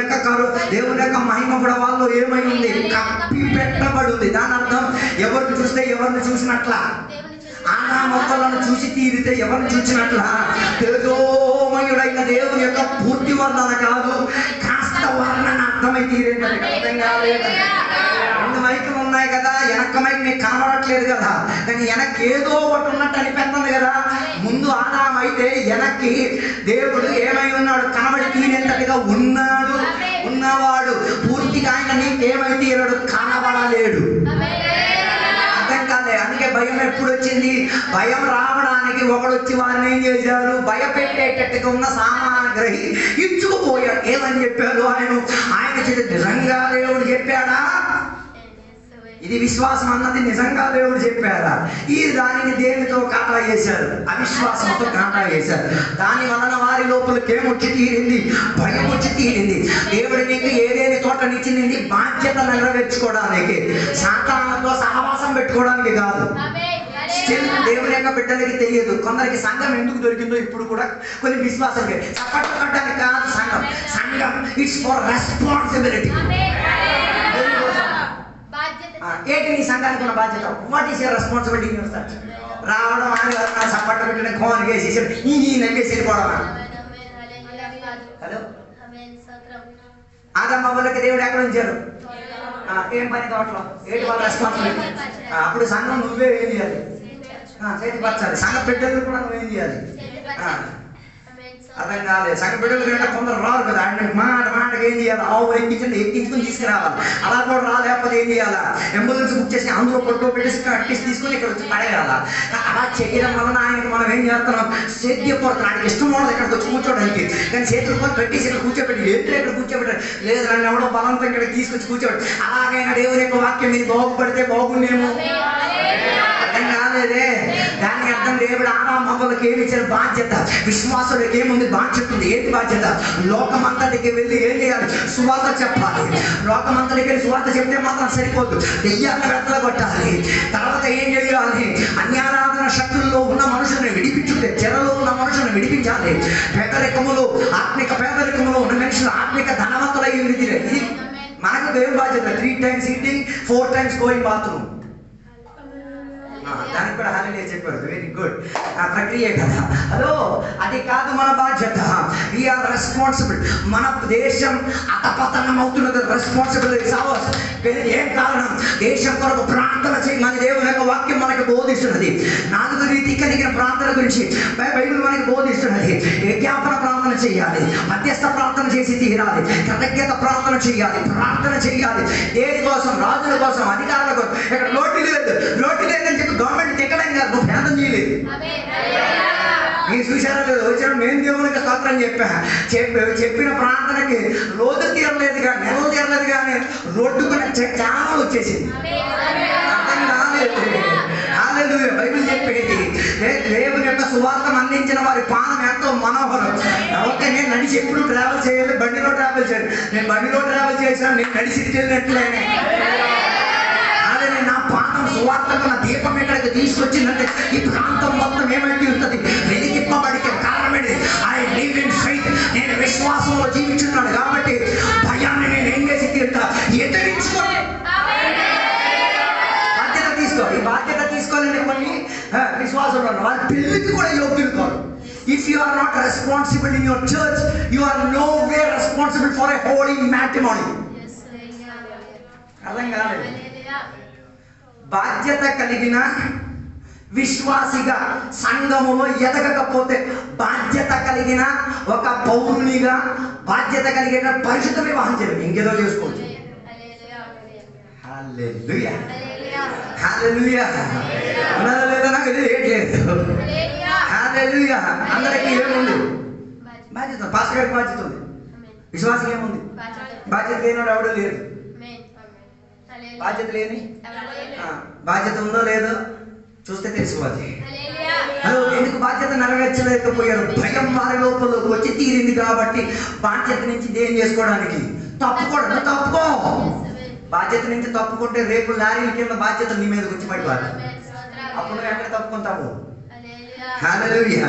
Speaker 1: యొక్క మహిమ కూడా వాళ్ళు ఏమై ఉంది? కప్పి పెట్టబడి ఉంది. దాని అర్థం ఎవరిని చూస్తే ఎవరిని చూసినట్ల, ఆనా మొక్కలను చూసి తీరితే ఎవరిని చూసినట్ల, తేజోమయుడైన దేవుని యొక్క పూర్తి వర్ణన కాదు, కాస్త వర్ణన అర్థమై తీరేది. అర్థం కాలేదు. 2 మైకులు ఉన్నాయి కదా, వెనక్క మైక్ నీకు కనబడట్లేదు కదా, కానీ వెనక్కి ఏదో ఒకటి ఉన్నట్టు అనిపిస్తుంది కదా. ముందు ఆదాం అయితే వెనక్కి దేవుడు ఏమై ఉన్నాడు? కనబడి తీరేంతటిగా ఉన్నాడు. ఉన్నవాడు పూర్తిగా ఆయన నీకేమై తీరాడు? కనబడలేడు. అర్థం కాలే. అందుకే భయం ఎప్పుడు వచ్చింది? భయం రావడానికి ఒకడు వచ్చి వారిని ఏం చేశారు? భయపెట్టేటట్టుగా ఉన్న సామాగ్రి ఇచ్చుకుపోయాడు. ఏమని చెప్పాడు? ఆయన నిజంగా దేవుడు చెప్పాడా? ఇది విశ్వాసం అన్నది నిజంగా దేవుడు చెప్పారా? ఈ దానిని దేనితో కాటా చేశారు? అవిశ్వాసంతో కాటా చేశారు. దాని వలన వారి లోపలికి ఏమొచ్చి తీరింది? భయం వచ్చి తీరింది. దేవుడు నీకు ఏదేని తోటనిచ్చింది బాధ్యత నెరవేర్చుకోవడానికి, సాతానుతో సహవాసం పెట్టుకోవడానికి కాదు. స్టిల్ దేవుని యొక్క బిడ్డలకి తెలియదు. కొందరికి సంఘం ఎందుకు దొరికిందో ఇప్పుడు కూడా కొన్ని విశ్వాసాలకి సపోర్ట్ కొట్టడానికి కాదు. సంఘం ఇట్స్ ఫర్ రెస్పాన్సిబిలిటీ. ఏంటి నీ సంఘానికి ఉన్న బాధ్యత? What is your responsibility? రావడం ఆయన సపోర్ట్ పెట్టడం, కోన్ వేసేసి ఈ నెగ్గేసి వెళ్ళిపోవడం. హలో, ఆదమ్మ వాళ్ళకి దేవుడు ఎక్కడ ఉంచారు? ఏం పని తోటలో? ఏంటి వాళ్ళ రెస్పాన్సిబిలిటీ? అప్పుడు సంఘం నువ్వే ఏం చేయాలి? చేతిపరచాలి. సంఘ బిడ్డలు కూడా నువ్వేం చేయాలి? అర్థం కాలేదు. సంఘ బిడ్డలు కంటే కొందరు రారు కదా. ఆయన మాటకి ఏం చేయాలి? ఆవు ఎక్కించుకుని తీసుకురావాలి. అలా కూడా రాలేకపోతే ఏం చేయాలా? అంబులెన్స్ బుక్ చేసి అందులో కొట్టు పెట్టేసి కట్టేసి తీసుకుని ఇక్కడ వచ్చి పడేయాలా? అలా చేయడం వలన ఆయనకి మనం ఏం చేస్తున్నాం? సేద్యపడుతున్నాం. ఆయనకి ఇష్టం ఉండదు ఇక్కడికి వచ్చి కూర్చోడానికి. కానీ చేతులు కొని పెట్టేసి ఇక్కడ కూర్చోబెట్టి ఏంటి ఇక్కడ కూర్చోబెట్టారు? లేదు నన్ను ఎవడో బలంతో ఇక్కడ తీసుకొచ్చి కూర్చోబెట్టి. అలాగైనా దేవుని యొక్క వాక్యం మీరు బాగుపడితే బాగుండేమో. అర్థం కాలేదే. దానికి అర్థం దేవుడు ఆదాము హవ్వలకు ఏమి ఇచ్చిన బాధ్యత? విశ్వాసులకు ఏముంది? బాధ్యత ఉంది. ఏంటి బాధ్యత? లోకమంతటికి వెళ్ళి ఏం చేయాలి? సువార్త చెప్పాలి. లోకమంతటికి వెళ్ళి సువార్త చెప్తే మాత్రం సరిపోదు, దెయ్యాలను వెతలగొట్టాలి. తర్వాత ఏం చేయాలి? అన్యారాధన శక్తుల్లో ఉన్న మనుషులను విడిపించుకుంటే, చెరలో ఉన్న మనుషులను విడిపించాలి. పేదరికములో, ఆత్మిక పేదరికములో ఉన్న మనుషులు ఆత్మిక ధనవంతులై ఉంది. ఇది మనకు దేవుని బాధ్యత. 3 times eating, 4 times going bathroom. దానికి కూడా హాలిడే చెప్పారు. Very good. ఆ ప్రక్రియ కదా. హలో, అది కాదు మన బాధ్యత. We are responsible. మన దేశం అతపతనం అవుతున్నది. Responsibility ours. ఏం కారణం? దేశం కొరకు ప్రార్థన చేయమని దేవుని యొక్క వాక్యం మనకు బోధిస్తున్నది. 4 రీతి కలిగిన ప్రార్థన గురించి బైబిల్ మనకు బోధిస్తున్నది. విజ్ఞాపన ప్రార్థన చేయాలి, మధ్యస్థ ప్రార్థన చేసి తీరాలి, కృతజ్ఞత ప్రార్థన చేయాలి, ప్రార్థన చేయాలి. దేనికోసం? రాజుల కోసం, అధికారుల కోసం. ఇక్కడ లోటు లేదని చెప్పి గవర్నమెంట్ తిట్టడం కాదు, నువ్వు పేదం చేయలేదు. మీరు చూసారా లేదు? వచ్చిన మేము దేవునికి స్తోత్రం చెప్పిన ప్రార్థనకి రోజు తీరలేదు కానీ, నెలలు తీరలేదు కానీ రోడ్డుకు చాలా వచ్చేసింది. అర్థం కాలేదు. బైబిల్ చెప్పేది దేవుని యొక్క సువార్తను అందించిన వారి పాదం ఎంతో మనోహరం. ఓకే, నేను నడిచి ఎప్పుడు ట్రావెల్ చేయాలి, బండిలో ట్రావెల్ చేయాలి. నేను బండిలో ట్రావెల్ చేశాను, నేను నడిచి వెళ్ళినట్లేనే. అదే నా పాదం సువార్తకు నా దీపం ఎక్కడికి తీసుకొచ్చిందంటే ఈ ప్రాంతం మొత్తం ఏమైతే ఉంటుంది, వెలిగిప్పబడికి కారణమేంటి? I live in faith. నేను విశ్వాసంలో జీవించున్నాను కాబట్టి భయాన్ని నేను ఏం చేసి తీరుతా, ఎదిరించుకోండి. బాధ్యత తీసుకో. ఈ బాధ్యత తీసుకోవాలని కొన్ని విశ్వాసంలో ఉన్న వాళ్ళు పెళ్లికి కూడా యోగ్యులు కాదు. If you are not responsible in your church, you are nowhere responsible for a holy matrimony. అర్థం కాలేదు. బాధ్యత కలిగిన విశ్వాసిగా సంఘములో ఎదగకపోతే, బాధ్యత కలిగిన ఒక పౌరునిగా బాధ్యత కలిగిన పరిశుద్ధ వివాహం చేయలేదు, ఇంకేదో చేసుకోవచ్చు. హల్లెలూయా, హల్లెలూయా. ఉన్నదా లేదా నాకు తెలియట్లేదు. హల్లెలూయా. అందరికీ ఏముంది? బాధ్యత. పాస్టర్ గారికి బాధ్యత ఉంది, విశ్వాసం ఏముంది? బాధ్యత లేనివాడు ఎవడో లేరు. బాధ్యత లేని బాధ్యత ఉందో లేదో చూస్తే తెలుసుకోవాలి. హలో, ఎందుకు బాధ్యత నెరవేర్చలేకపోయారు? భయం వారి లోపలికి వచ్చి తీరింది కాబట్టి బాధ్యత నుంచి దేం చేసుకోవడానికి తప్పుకోవడం. తప్పుకో. బాధ్యత నుంచి తప్పుకుంటే రేపు లారీల కింద బాధ్యత నీ మీదకి వచ్చి పడిపోదు. అప్పుడు నువ్వు ఎక్కడ తప్పుకుంటావు? హల్లెలూయా.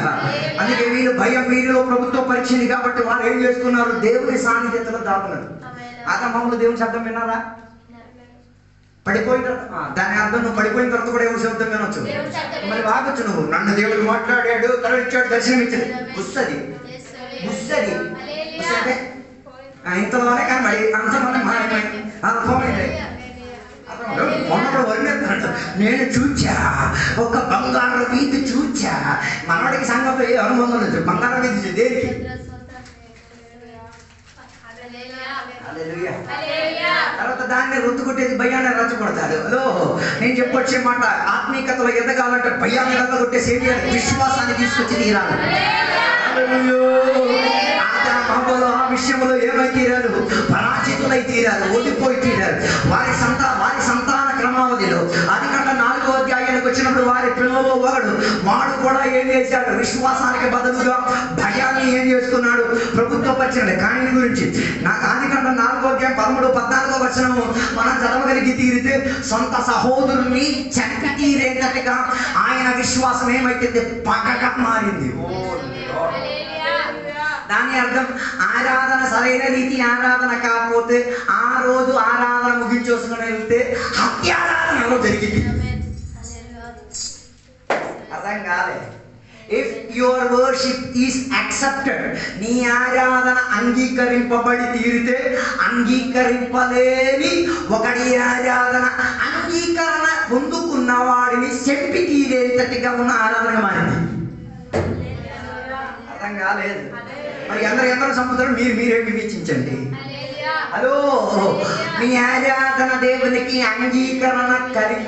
Speaker 1: అందుకే వీళ్ళు భయం వీరిలో ప్రభుత్వ పరీక్షింది కాబట్టి వాళ్ళు ఏం చేసుకున్నారు? దేవుని సాన్నిధ్యతలో దాక్కున్నారు. ఆదాము దేవుని శబ్దం విన్నారా? పడిపోయిన తర్వాత దాని అర్థం నువ్వు పడిపోయిన తర్వాత కూడా ఎవరు శబ్దం వినొచ్చు. మళ్ళీ వాగొచ్చు, నువ్వు నన్ను దేవుడు మాట్లాడాడు, కరుణ ఇచ్చాడు, దర్శనం ఇచ్చాడు. గుస్తది గుస్తది గుస్తే ఇంతలోనే కానీ మళ్ళీ అంతలోనే మారిపోయింది. మొన్న కూడా వర్ణిస్తున్నాడు, నేను చూచా ఒక బంగారు వీధి చూచా. మనవాడికి సంఘంతో ఏ అనుబంధం లేదు. బంగారు వీధి దేనికి? తర్వాత దాన్ని రుద్దుకొట్టేది భయాన్ని రచ్చగొడతాడు. హలో, నేను చెప్పొచ్చే మాట, ఆత్మీయతలో ఎదగాలంటే భయాన్ని రచ్చగొట్టేసి ఏంటి? విశ్వాసాన్ని తీసుకొచ్చి తీరాలి. ఆ విషయంలో ఏమై తీరారు? పరాజితులై తీరారు, ఓడిపోయి తీరారు. వారి సంతాన క్రమావధిలో ఆదికాండ 4వ అధ్యాయానికి వచ్చినప్పుడు వారి పిల్లల్లో వాడు కూడా ఏం చేశాడు? విశ్వాసానికి బదులుగా భయాన్ని ఏం చేసుకున్నాడు? ప్రభుత్వ పరిచయం కాయిని గురించి నాకు ఆదికాండ 4వ అధ్యాయం 13-14 వచనము మనం చదవగలిగి తీరితే, సొంత సహోదరుని చంపి తీరేటట్టుగా ఆయన విశ్వాసం ఏమైతే పగగా మారింది. దాని అర్థం ఆరాధన సరైన రీతి ఆరాధన కాకపోతే ఆ రోజు ఆరాధన ముగించేసుకుని వెళ్తే హత్యారాధనలో జరిగింది. అర్థం కాలే. If your worship is accepted, నీ ఆరాధన అంగీకరింపబడి తీరితే, అంగీకరింపలేని ఒకటి ఆరాధన అంగీకరణ పొందుకున్న వాడిని చెంపి తీరేటట్టుగా ఉన్న ఆరాధన మారింది. అర్థం కాలేదు. మరి ఎందరూ సంపుతారు, మీరే వివేచించండి. హలో, మీ ఆరాధన దేవునికి అంగీకరణ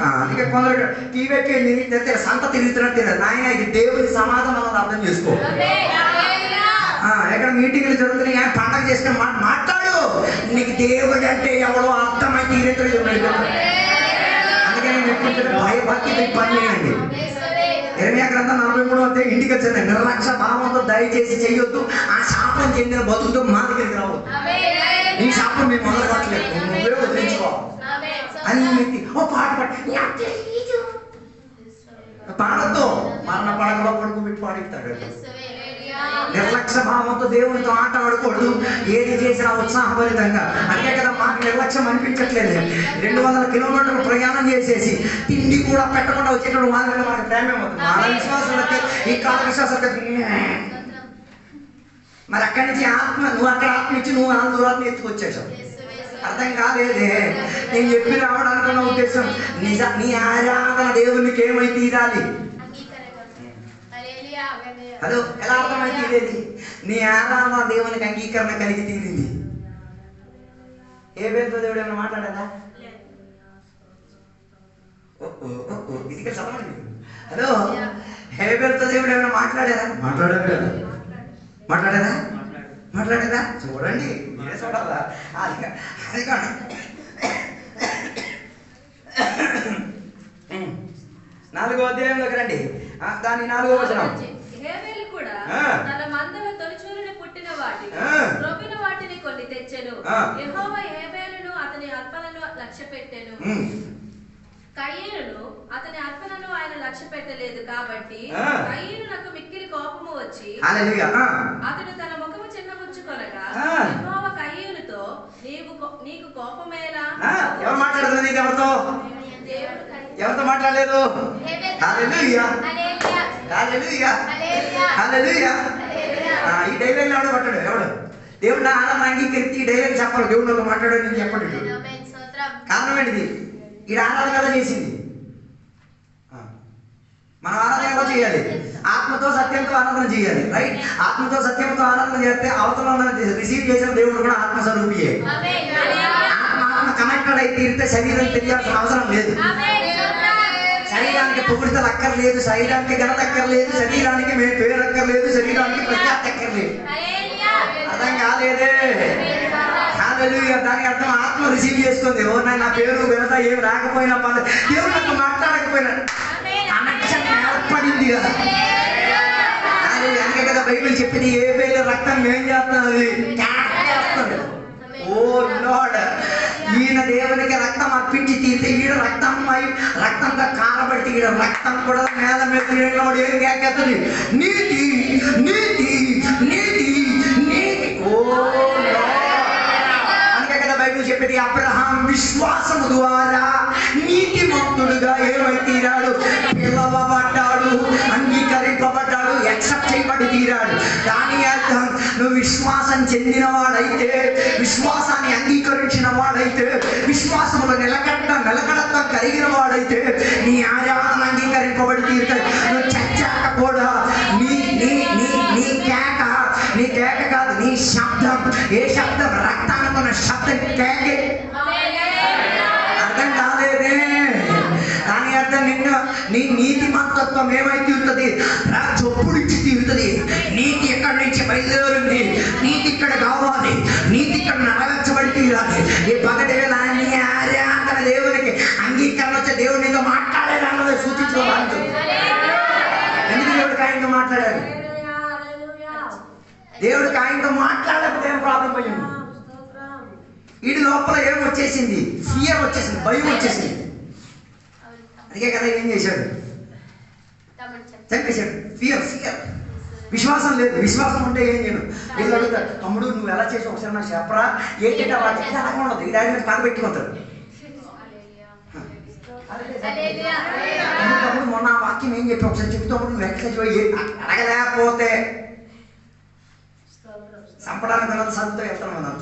Speaker 1: అందుకే కొందరు టీవీకి సంత తిరుగుతున్నట్టు నాయన ఇది దేవుని సమాధానం అన్నది అర్థం చేసుకో. ఎక్కడ మీటింగ్లు జరుగుతున్నాయి, పండగ చేసుకుని మాట్లాడు. నీకు దేవుడు అంటే ఎవడో అర్థమై తీరేతులు. అందుకే నేను ఎప్పుడు భయభక్తి పని చేయండి. ఇర్మియా గ్రంథం 43వ అధ్యాయం ఇంటికి వచ్చింది. నిర్లక్ష్య భావంతో దయచేసి చెయ్యొద్దు. ఆ శాపం చెందిన బతుకుతో మా దగ్గరికి రావు. నీ శాపం మేము మొదలు పట్టలేదు, నువ్వే వదిలించుకో అని ఓ పాట పాడద్దు. మరణ పడకలో పడుకోబెట్టి పాడిస్తాడు. నిర్లక్ష్య భావంతో దేవునితో ఆట ఆడకూడదు. ఏది చేసినా ఉత్సాహభరితంగా. అంతే కదా, మాకు నిర్లక్ష్యం అనిపించట్లేదు. 200 కిలోమీటర్లు ప్రయాణం చేసేసి తిండి కూడా పెట్టకుండా వచ్చేటప్పుడు వాళ్ళ మనకు ప్రేమ అవుతుంది. వాళ్ళ విశ్వాసాలకి ఈ కాల విశ్వాసాలకి మరి అక్కడి నుంచి నువ్వు అక్కడ ఆత్మ ఇచ్చి నువ్వు ఆ దూరాన్ని ఎత్తుకొచ్చేసావు. అర్థం కాలేదే నేను చెప్పి రావడానికి ఉన్న ఉద్దేశం. నీ ఆరాధన దేవునికి ఏమై తీరాలి? హలో, ఎలా అర్థమై తీరేది? నీ ఆరాధన దేవునికి అంగీకరణ కలిగి తీరింది. ఏ పేరుతో దేవుడు ఏమైనా మాట్లాడదా? ఇది చదవండి. హలో, ఏ పేరుతో దేవుడు ఏమైనా మాట్లాడారా? మాట్లాడేదా? చూడండి, మీరే చూడాలా? అది కాదు. 4వ అధ్యాయంలోకి రండి. దాని 4వ వచనం.
Speaker 3: హేబేలు కూడా తన మందలో తొలిచూలుని పుట్టిన వాటిని, త్రొవ్విన వాటిని కొన్ని తెచ్చెను. యెహోవా హేబెలును అతని అర్పణను లక్ష్యపెట్టెను. కయీనును అతని అర్పణను ఆయన లక్ష్య పెట్టలేదు కాబట్టి కయీనునకు మిక్కిలి కోపము వచ్చి అతడు తన ముఖము చిన్నబుచ్చుకొనగా యెహోవా కయీనుతో నీకు కోపమేలా?
Speaker 1: ఎవరు మాట్లాడుతున్నది? ఇది ఎవరితో? ఎవరితో మాట్లాడలేదు? హల్లెలూయా హల్లెలూయా హల్లెలూయా. ఈ డైలాగ్ ఎవడో పట్టాడు? ఎవడు? దేవుడు నా ఆనందం అంగీకరించి ఈ డైలాగ్ చెప్పాలి. దేవుడు నాతో మాట్లాడాడు చెప్పండి. కారణం ఏంటిది? ఈ ఆరాధన కదా చేసింది. మనం ఆరాధన ఎలా చేయాలి? ఆత్మతో సత్యంతో ఆరాధన చేయాలి. రైట్? ఆత్మతో సత్యంతో ఆరాధన చేస్తే అవతల రిసీవ్ చేసిన దేవుడు కూడా ఆత్మస్వరూపియే. ఆత్మ కనెక్టెడ్ అయితే తీరితే శరీరం తెలియాల్సిన అవసరం లేదు. శరీరానికి పొగుడితలు అక్కర్లేదు, శరీరానికి ఘనత అక్కర్లేదు, శరీరానికి మేము పేరు అక్కర్లేదు, శరీరానికి ప్రఖ్యాతి అక్కర్లేదు. అర్థం కాలేదే? హల్లెలూయా. దానికి అర్థం ఆత్మ రిసీవ్ చేసుకుంది. ఓ నా పేరు ఘనత ఏం రాకపోయినా పర్లేదు, దేవుడు నాతో మాట్లాడకపోయినా కనెక్షన్ ఏర్పడింది కదా. అందుకే కదా బైబిల్ చెప్పింది, ఏ పేరు రక్తం ఏం చేస్తున్నది? చేస్తుంది. ఓ లార్డ్, ఈయన దేవునికి రక్తం అర్పించి తీరితే ఈడ రక్తంగా కారబట్టి ఈడ రక్తం కూడా నేల మీద ఏం కేకేస్తుంది? నీతి నీతి నీతి నీతి. ఓ అందుకే కదా బైబిల్ చెప్పింది, అబ్రహాం విశ్వాసము ద్వారా నీతిమంతుడుగా ఏమై తీరాడు? పిలవబడ్డాడు, అంగీకరింపబడ్డాడు, యాక్సెప్ట్ చేయబడి తీరాడు. దాని అర్థం నువ్వు విశ్వాసం చెందిన వాడైతే, విశ్వాసాన్ని అంగీకరించిన వాడైతే, విశ్వాసములో నిలకడత్వం కలిగిన వాడైతే నీ ఆరాధన అంగీకరింపబడి తీరుతాడు. నువ్వు చచ్చాక కూడా నీ కేక కాదు, నీ శబ్దం. ఏ శబ్దం? రక్తానుకున్న శబ్దం కేకే. అర్థం కాలేదే? దాని అర్థం నీ నీతి మంతత్వం ఏమై తీరుతుంది? చొప్పుడు ఇచ్చి తీరుతుంది. నీతి ఎక్కడి నుంచి బయలుదేరింది? నీతి ఇక్కడ కావాలి, నీతి ఇక్కడ నెరవేర్చబడి తీరాలి. ఈ పగటి వేళ నీ ఆరాధన దేవునికి అంగీకరణ వచ్చే దేవుడు నీతో మాట్లాడేది అన్నది సూచించడం. ఎందుకు దేవుడికి ఆయనతో మాట్లాడారు? దేవుడికి ఆయనతో మాట్లాడకపోతే ఏం ప్రాబ్లం అయ్యింది? వీడి లోపల ఏం వచ్చేసింది? ఫియర్ వచ్చేసింది, భయం వచ్చేసింది. అందుకే కదా ఏం చేశాడు? చంపేశాడు. ఫియర్. విశ్వాసం లేదు. విశ్వాసం ఉంటే ఏం చేయను? వీళ్ళు అడుగుతారు, తమ్ముడు నువ్వు ఎలా చేసి ఒకసారి నాకు చెప్పరా? ఏంటంటే వాటి అలాగే ఉండదు. ఈ డాడీ మీద కాలు పెట్టుకుంటారు. తమ్ముడు మొన్న ఆ వాక్యం ఏం చెప్పి ఒకసారి చెప్పు తమ్ముడు, నువ్వు ఎక్సైజ్ అడగలేకపోతే చంపడానికి వెళ్ళదు, సత్తో వెళ్తాను మనం.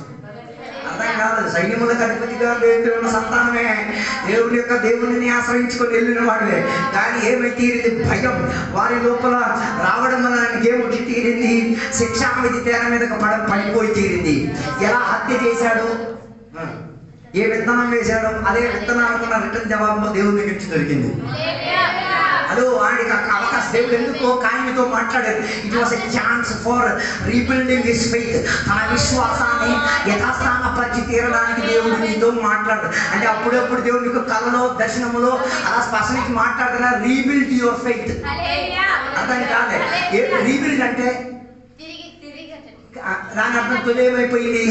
Speaker 1: అర్థం కాదు. సైన్యములకు అధిపతిగా దేవుని సంతానమే, దేవుడిని ఆశ్రయించుకొని వెళ్ళిన వాడులే. కానీ ఏమై తీరింది? భయం వారి లోపల రావడం వల్ల ఏమిటి తీరింది? శిక్షా విధి తేర మీదకి పడిపోయి తీరింది. ఎలా హత్య చేశాడు? ఏ విత్తనం వేశాడో అదే విత్తనాలకున్న రిటర్న్ జవాబు దేవుడి దగ్గర నుంచి దొరికింది. అదో వాడికి అవకాశం దేవుడు ఎందుకో కాయనితో మాట్లాడారు. It was a chance for rebuilding his faith. తన విశ్వాసాన్ని యథాస్థానపరిచి తీరడానికి దేవుడు నీతో మాట్లాడు. అంటే అప్పుడప్పుడు దేవుడు నీకు కళలో దర్శనములో అలా స్పష్టంగా మాట్లాడుతున్నా, రీబిల్డ్ యువర్ ఫెయిత్. అర్థం కాదే? రీబిల్డ్ అంటే దాని అర్థం తొలేమైపోయింది,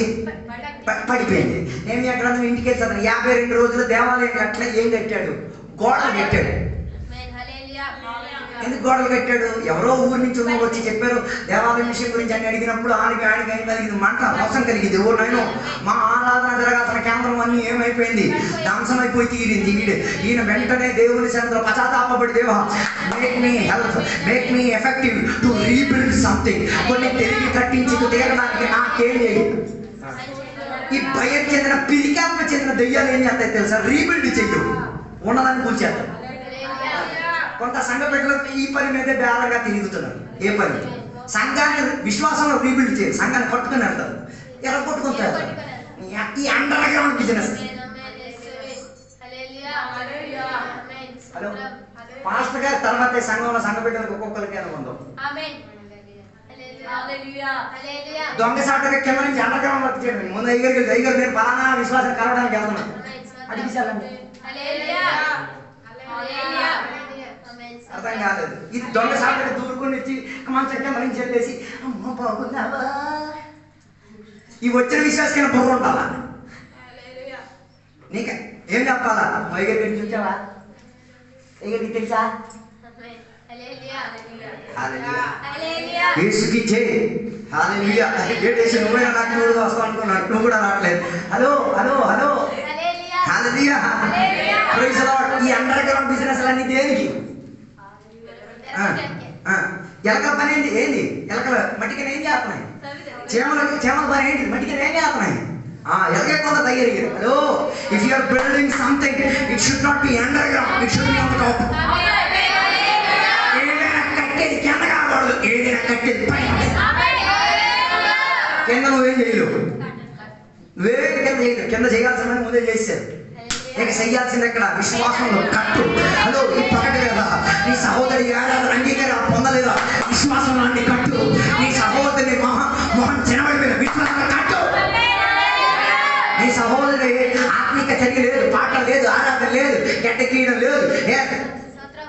Speaker 1: పడిపోయింది. నేను ఎక్కడ ఇంటికి వెళ్తాను. 52 రోజులు దేవాలయం కట్టలే. ఏం కట్టాడు? గోడలు కట్టాడు. ఎందుకు గోడలు కట్టాడు? ఎవరో ఊరి నుంచి వచ్చి చెప్పారు దేవాలయం విషయం గురించి అని అడిగినప్పుడు ఆయనకి ఏం కలిగింది? మంట, మోసం కలిగింది. ఓ నాయనో, మా ఆరాధన జరగాల్సిన కేంద్రం అన్ని ఏమైపోయింది? ధ్వంసమైపోయి తీరింది. ఈయన వెంటనే దేవుని సన్నిధిలో పశ్చాత్తాపపడి, దేవా make me help, make me effective to rebuild something. కొన్ని తిరిగి కట్టించి తీరడానికి నాకేం చేయాలి? ఈ భయం చెందిన పిరికాత్మ చెందిన దెయ్యాలు ఏం చేస్తాయి తెలుసా? రీబిల్డ్ చెయ్యవు, ఉన్నదాన్ని కూర్చేస్తాం. కొంత సంఘ బిడ్డలు ఈ పని మీదే బేరగా తిరుగుతున్నారు. ఏ పని? సంఘాన్ని విశ్వాసంలో రీబిల్డ్ చేయరు, సంఘాన్ని పట్టుకుని వెళ్తారు. ఎలా కొట్టుకుంటారు? ఈ underground business. Hello, pastor గారి తర్వాత సంఘంలో సంఘ బిడ్డలకు ఒక్కొక్కరికి అనుకుందాం. దొంగసాటుగా కింద నుంచి అండర్ గ్రౌండ్ వర్క్ చేయండి. ముందు అయ్యగారు నేను పలానా విశ్వాసం కలవడానికి వెళ్తున్నాను అడిగించాలండి. అర్థం కాలేదు. ఇది దొంగసాటుగా దూరుకొని వచ్చి మంచం కింద నుంచి వెళ్ళేసి అమ్మ బాగున్నావా ఈ వచ్చిన విశ్వాసకైనా బుర్ర ఉండాలా? నీకే ఏం చెప్పాలా? మైగర్ గురించి చూసావా? మైగర్కి తెలుసా? యేసుకి జై, హల్లెలూయా. ఏంటేసి నువ్వైనా నాకు నువ్వు వస్తావు అనుకున్నాను, నువ్వు కూడా రావట్లేదు. Hello hello hello, hallelujah, praise the Lord. ఈ అండర్ గ్రౌండ్ బిజినెస్ అన్ని దేనికి? ఎలకల పని ఏంటి? ఏంది ఎలకల మట్టికి ఏం చేస్తున్నాయి? చేమల పని ఏంటి? మట్టికి ఏం చేస్తున్నాయి? ఎలకే కొంత తయారు. Hello, if you are building something, it should not be underground, it should be on the top. ఏదైనా కట్టేది కింద కాకూడదు, ఏదైనా కట్టేది పైన. కింద నువ్వేం చేయలేవు, నువ్వేం కింద చేయలేవు. కింద చేయాల్సిన ముందే చేశారు. ఇక చెయ్యాల్సింది ఎక్కడ? విశ్వాసంలో కట్టు. హలో, ఈ పగటి వేళ నీ సహోదరి ఏడాది అంగీకారం పొందలేదా? విశ్వాసంలో అన్ని కట్టు. నీ సహోదరి మొహం చిన్నబడిపోయిన విశ్వాసంలో కట్టు. నీ సహోదరి ఆత్మిక చర్య లేదు, పాట లేదు, ఆరాధన లేదు, గడ్డకీయడం లేదు,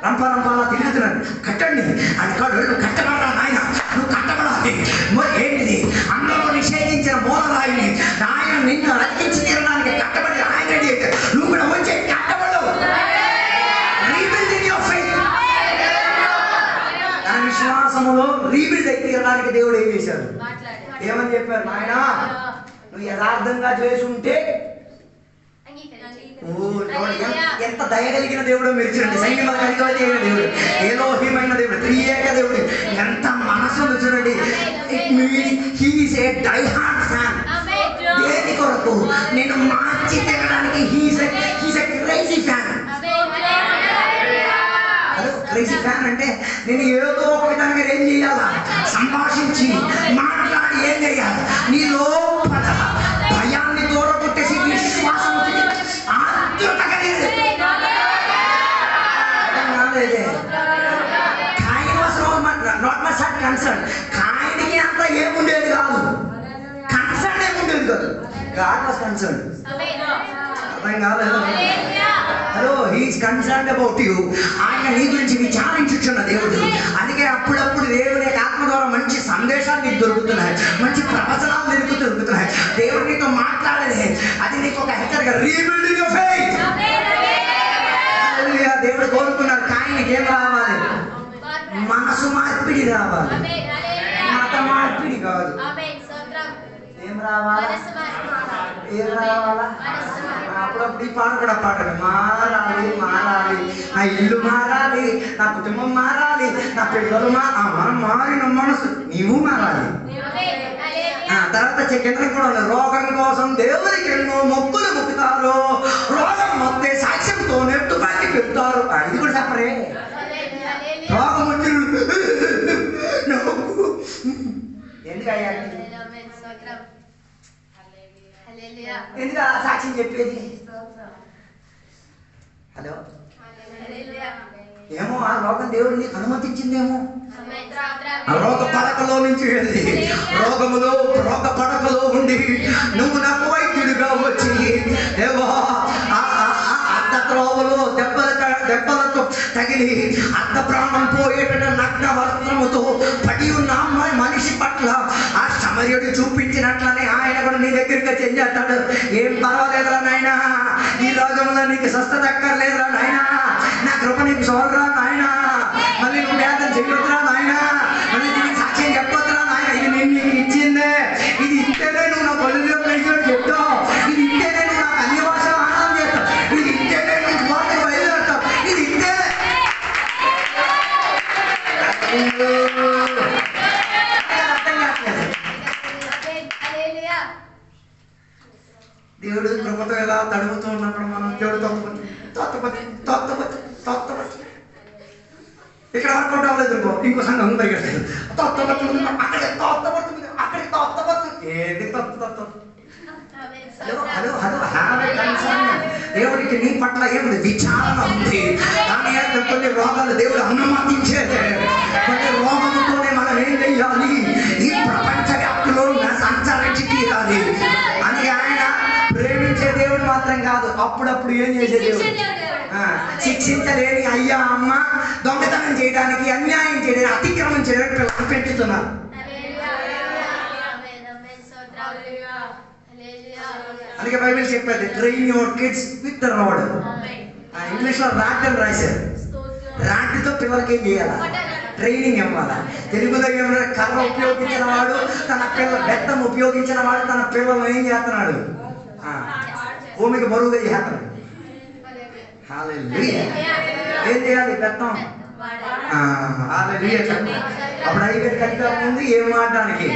Speaker 1: రంపాలా తిరుగుతున్నాను. కట్టండి అని కాదు, నువ్వు కట్టబడరా నాయన, నువ్వు కట్టబడాలి. మరి ఏంటిది? అందరూ నిషేధించిన మూలరాయిని ఆయన నిన్ను రక్షించి తీరడానికి కట్టబడి ఆయన రెడీ అయితే నువ్వు కూడా వచ్చే కట్టబడు. Rebuilding your faith. తన విశ్వాసములో రీబిల్డ్ అయితే తీరడానికి దేవుడు ఏం చేశాడు? ఏమని చెప్పారు? నాయన నువ్వు యథార్థంగా చేసి ఉంటే. ఎంత దయగలిగిన దేవుడు మీరు చూడండి. సైన్యమైన దేవుడు, ఏలోహిమైన దేవుడు, త్రియేక దేవుడు, ఎంత మనసును చూడండి. He is a die hard fan. దేని కొరకు? నేను మార్చి తినడానికి. He is a crazy fan. Hello, crazy fan అంటే నేను ఏదో ఒక విధంగా ఏం చేయాలా? సంభాషించి మాట్లాడి ఏం చేయాలి? నీ లోపల భయాన్ని దూరకొట్టేసి విశ్వాసం కాయనికి అంత ఏముండేది కాదు, కన్సర్న్ ఏముండేది కాదు. God was concern. అర్థం కాలేదు? Hello, he is concerned about you. ఆయన నీ గురించి విచారించుచున్న దేవుడు. అందుకే అప్పుడప్పుడు దేవుని ఆత్మ ద్వారా మంచి సందేశాలు నీకు దొరుకుతున్నాయి, మంచి ప్రవచనాలు నీకు దొరుకుతున్నాయి. దేవుడు నీతో మాట్లాడేది అది నీకు ఒక హెచ్చరిక. Rebuilding your faith. దేవుడు కోరుకున్నాడు కాయనికి ఏం రావాలి? మనసు మార్పిడి రావాలి, మత మార్పిడి కాదు. ఏం రావాలా? ఏం రావాలా? అప్పుడప్పుడు ఈ పాట కూడా పాటలు మారాలి, మారాలి, నా ఇల్లు మారాలి, నా కుటుంబం మారాలి, నా పిల్లలు మనం మారిన మనసు నీవు మారాలి. తర్వాత కింద కూడా రోగం కోసం దేవునికి ఎన్నో మొక్కులు మొక్కుతారు. రోగం మొత్తే సాక్ష్యంతో నెట్టు పట్టి పెడతారు. ఇది కూడా చెప్పరే. రోగం వచ్చి ఎందుకయ్యా? ఎందుకు అలా సాక్ష్యం చెప్పేది? హలో, ఏమో ఆ రోగం దేవుడు నీకు అనుమతించిందేమో. ఆ రోగ పడకలో నుంచి వెళ్ళి రోగ పడకలో ఉండి నువ్వు నాకు వైద్యుడిగా వచ్చి ఏవో అర్ధ త్రోవలో దెబ్బలతో తగిలి అర్ధ ప్రాణం పోయేట నగ్న వస్త్రముతో పడి ఉన్న అమ్మాయి మనిషి పట్ల ఆ సమర్యుడు చూపించినట్లనే ఆయన కూడా నీ దగ్గరికి చెందేస్తాడు. ఏం పర్వాలేదురా నాయనా, ఈ రోగంలో నీకు స్వస్థత అక్కర్లేదురా నాయనా, నా కృప నీకు సోదరా నాయనా, మళ్ళీ నువ్వు వేదన చేయొద్దురా నాయనా, మళ్ళీ నీకు సాక్ష్యం చెప్పొద్దురా నాయన. ఇది నేను నీకు ఇచ్చిందే, ఇది ఇస్తేనే నువ్వు నా పల్లెలో ప్లేస్లో చెప్తావు, ఇది ఇస్తేనే నువ్వు నాకు అన్ని భాషలు ఆనందం చేస్తావు, ఇది ఇస్తేనే నువ్వు వాటికి బయలుదేరుతావు, ఇది ఇస్తేనే. అర్థం కావట్లేదు. దేవుడు కృపతో ఎలా తడుముతూ ఉన్నప్పుడు మనం దేవుడు తొత్తపతి ఇక్కడ వర్కౌట్ అవ్వలేదు ఇంకో సంఘం పరిగెడతాడు. తొత్తపడుతుంది అక్కడికి తొత్తపడుతుంది, అక్కడికి తొత్తపడుతుంది. ఏది తొత్త? హలో హలో హలో, దేవుడికి నీ పట్ల ఏమిటి విచారణ ఉంది. దాని కొన్ని రోగాలు దేవుడు అనుమతించేదే. కొన్ని రోగముతోనే మనం ఏం చెయ్యాలి? ఈ ప్రపంచ వ్యాప్తిలో సంచరించి తీరాలి. అని ఆయన ప్రేమించే దేవుడు మాత్రం కాదు, అప్పుడప్పుడు ఏం చేసే దేవుడు? శిక్షించలేని అయ్యా అమ్మ దొంగతనం చేయడానికి, అన్యాయం చేయడానికి, అతిక్రమం చేయడానికి పెంచుతున్నారు. అందుకే బైబిల్ చెప్పేది train your kids with the rod. ఇంగ్లీష్లో రాడ్ అని రాశారు. రాడ్తో పిల్లలకి ఏం చేయాలా? ట్రైనింగ్ ఇవ్వాలా. తెలుగులో ఏమైనా కర్ర ఉపయోగించిన వాడు బెత్తం ఉపయోగించిన వాడు తన పిల్లలు ఏం చేస్తున్నాడు? భూమికి బరువుగా చేస్తున్నాడు. హల్లెలూయా. ఏం చేయాలి? బెత్తం. హల్లెలూయా. అప్పుడు అయ్యగారికి అధికారం ఉంది ఏం మాట్లాడానికి.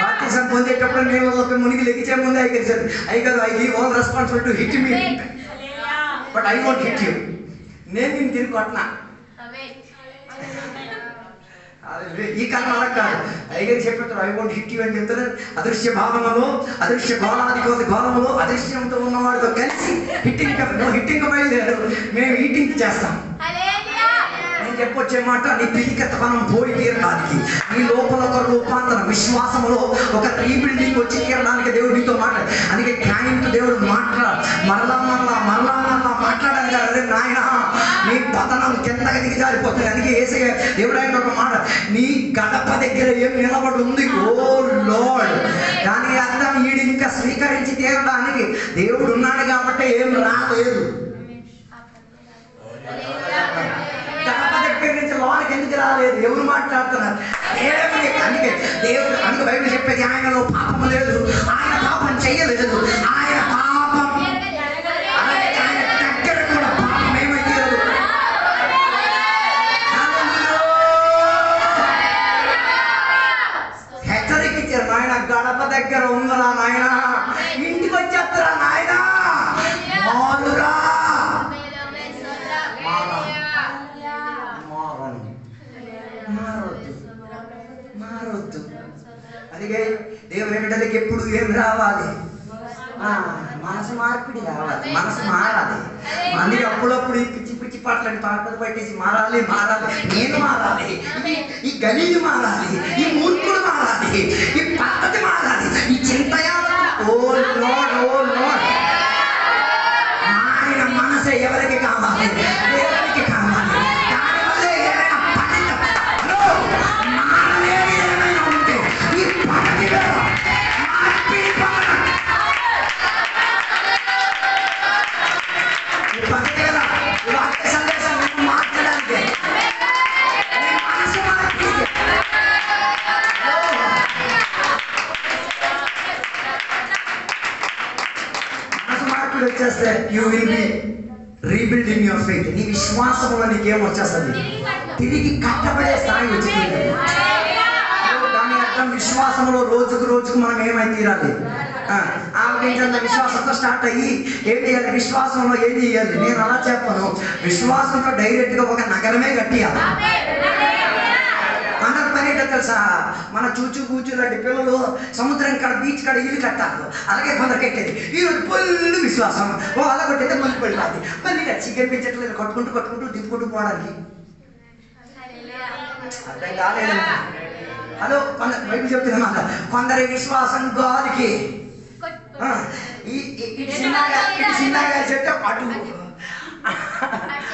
Speaker 1: బాప్తిజం పొందేటప్పుడు నీళ్ళలోకి మునిగి లెగిచే ముందు అయ్యగారు అయ్యగారు I give all responsibility to hit me but I won't hit you. నేను నేను తిరిగి కొట్టనా. ఈ కాలం అలా కాదు. అయ్యగారు చెప్పారు ఐ వోంట్ హిట్ యూ అని చెప్తారు. అదృశ్య భావనలో అదృశ్య గోళములో అదృశ్యంతో ఉన్నవాడితో కలిసి హిట్టింగ్ బయలుదేరు, మేము హిట్టింగ్ చేస్తాం. నేను చెప్పొచ్చే మాట, నీ పిలికతనం పోయి తీరడానికి, నీ లోపల ఒక రూపాంతరం విశ్వాసంలో ఒక రీబిల్డింగ్ వచ్చి తీరడానికి దేవుడు నీతో మాట్లాడు. అందుకే కాయంతో దేవుడు మరలా మాట్లాడాలి కదా. అదే నాయన నీ పతనం కిందకి దిగజారిపోతుంది. అందుకే యేసయ్య దేవుడు ఆయన ఒక మాట, నీ గడప దగ్గర ఏం నిలబడి ఉంది ఓ లార్డ్. దాని అర్థం వీడు ఇంకా స్వీకరించి తీరడానికి దేవుడు ఉన్నాడు కాబట్టి ఏం రాలేదు. గడప దగ్గర నుంచి లోనికి ఎందుకు రాలేదు? ఎవరు మాట్లాడుతున్నారు? అందుకే దేవుడు, అందుకే బైబిల్ చెప్పేది ఆయనలో పాపం లేదు, ఆయన పాపం చెయ్యలేదు, ఆయన పాపం ఆయన దగ్గర కూడా పాపం ఏమైతే లేదు. హెచ్చరికిచ్చారు, నాయన గడప దగ్గర ఉందరా నాయన, ఇంటికి వచ్చేస్తారా నాయన, మారురా మారొద్దు. అందుకే దేవుని బిడ్డలకి ఎప్పుడు ఏం రావాలి? మనసు మార్పిడి రావాలి, మనసు మారాలి. అందుకే అప్పుడప్పుడు ఈ పిచ్చి పిచ్చి పాటలని పాటలు పట్టేసి మారాలి, నేను మారాలి, ఈ గలీజు మారాలి, ఈ మూర్ఖుడు మారాలి, ఈ పద్ధతి మారాలి, ఈ చింతయా ఓ లార్డ్ ఆయన మనసే ఎవరికి కావాలి? దేవునికి కావాలి. దానివల్ల ఏమైనా మారలేని ఏమైనా ఉంటే ఈ పద్ధతి వాక్య సందేశం మాట్లాడాలి. మనసు మార్పిడి వచ్చేస్తే you will be rebuilding your faith. నీ విశ్వాసంలో నీకేం వచ్చేస్తుంది? తిరిగి కట్టబడే స్థాయి వచ్చింది. దాని అర్థం విశ్వాసంలో రోజుకు మనం ఏమై తీరాలి? ఆలోచించండి. విశ్వాసంతో స్టార్ట్ అయ్యి ఏం చేయాలి? విశ్వాసంలో ఏం చేయాలి? నేను అలా చెప్పను. విశ్వాసంతో డైరెక్ట్గా ఒక నగరమే కట్టియాలి. అందరి పని ఏంటో తెలుసా? మన కూచు లాంటి పిల్లలు సముద్రం కాడ బీచ్ కాడ ఇల్లు కట్టారు. అలాగే కొందరు కట్టేది ఈరోజు ఫుల్ విశ్వాసం. అలా కొట్టేస్తే మళ్ళీ పడిపోతుంది. మళ్ళీ చికెన్ పెంచట్లేదు, కట్టుకుంటూ దిప్పుకుంటూ పోవడానికి. అర్థం కాలేదు. హలో, బయట చెప్తున్నా, కొందరి విశ్వాసం గాలికి. ఇటు చిన్నగా చెప్తే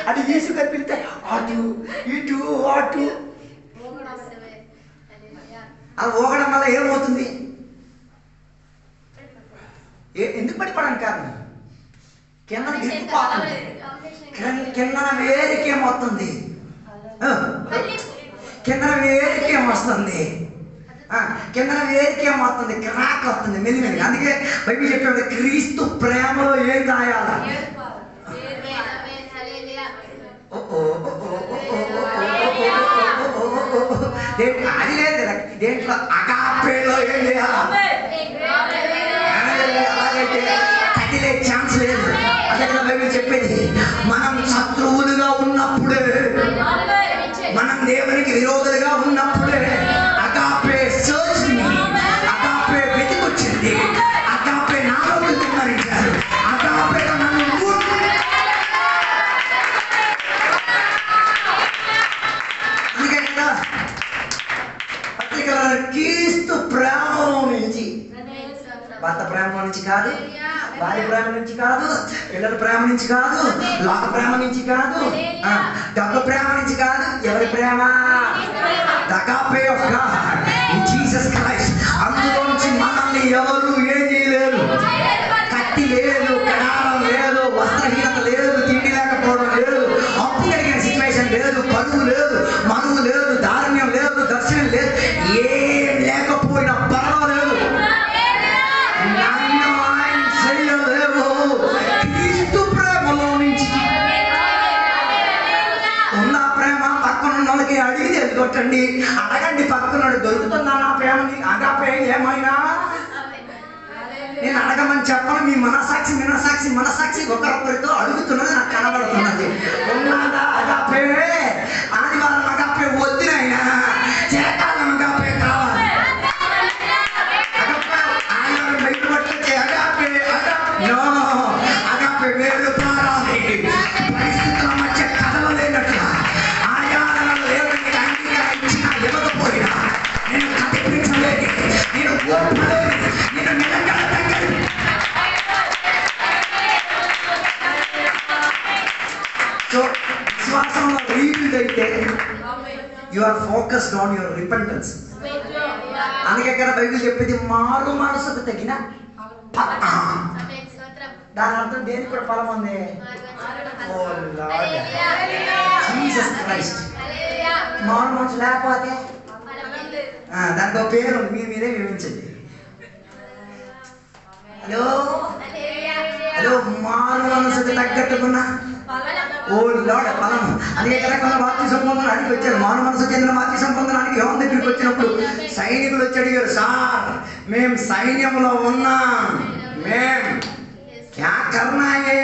Speaker 1: అటు ఈసు కనిపిస్తే ఇటు అది ఊగడం వల్ల ఏమవుతుంది? ఎందుకు పడిపోవడానికి కారణం? కింద దిగిపోతుంది, కింద వేరికేమవుతుంది, క్రాక్ వస్తుంది మెల్లిమెల్లిగా. అందుకే బైబిల్ చెప్పే క్రీస్తు ప్రేమలో ఏం రాయాలా? అది లేదు దేంట్లో అగాపేలో ఏం చేయాలా? అలాగైతే కదిలే ఛాన్స్ లేదు. అదే కదా బైబిల్ చెప్పేది, మనం శత్రువులుగా ఉన్నప్పుడే, మనం దేవునికి విరోధులుగా ఉన్నప్పుడే అగాపే సర్చ్ మీ, అగాపే వెతికొచ్చింది, అగాపే నాలోకి కుమ్మరించారు, అగాపే నన్ను అందుకే కదా పత్రికల క్రీస్తు ప్రేమలో నుంచి, భర్త ప్రేమ నుంచి కాదు, భార్య ప్రేమ నుంచి కాదు, పిల్లల ప్రేమ నుంచి కాదు, లోక ప్రేమ నుంచి కాదు, డబ్బు ప్రేమ నుంచి కాదు. ఎవరి ప్రేమ? The agape of God in Jesus Christ. అందులోంచి మనల్ని ఎవరు ఏం కొట్టండి, అడగండి పక్కన దొరుకుతుందా నా ప్రేమని, అగాపే ఏమైనా. నేను అడగమని చెప్పను, మీ మనసాక్షి ఒకరితో అడుగుతున్నది నాకు కనబడుతున్నది. ఉన్నదా అగాపే? ఆదివారం అగాపే వద్దునైనా చేతాలం అగాపే కావాలి. ఆదివారం బయట పట్టుకొచ్చే అగాపే అగాపే వేరు ప్రారాలి. పరిస్థితుల మధ్య కదలలేనట్టుగా ఆయాలను దేవునికి అంగీకారం ఇచ్చినా ఇవ్వకపోయినా నేను కనిపించలేదు, నేను ఓర్పలేదు, నేను నిలకడలేదు. సో విశ్వాసంలో రీవిల్డ్ అయితే you are focused on your repentance. అందుకే కదా బైబిల్ చెప్పేది మారు మనసుకు తగిన దాని అర్థం దేనికి కూడా ఫలం ఉంది. Jesus Christ. మారు మనసు లేకపోతే దానికి ఒక పేరు ఉంది, మీరే వివరించండి. హలో హలో మారు మనసుకు తగ్గట్టుకున్నా ఓ లార్డ్ ఫలం. అందుకే కదా కొంత బాప్తిసం పొందడానికి వచ్చారు. మారు మనసు చెందిన బాప్తిసం పొందడానికి యోహాను దగ్గరికి వచ్చినప్పుడు సైనికులు వచ్చి అడిగారు, సార్ మేము సైన్యంలో ఉన్నాం, మేం క్యా కర్నాయే,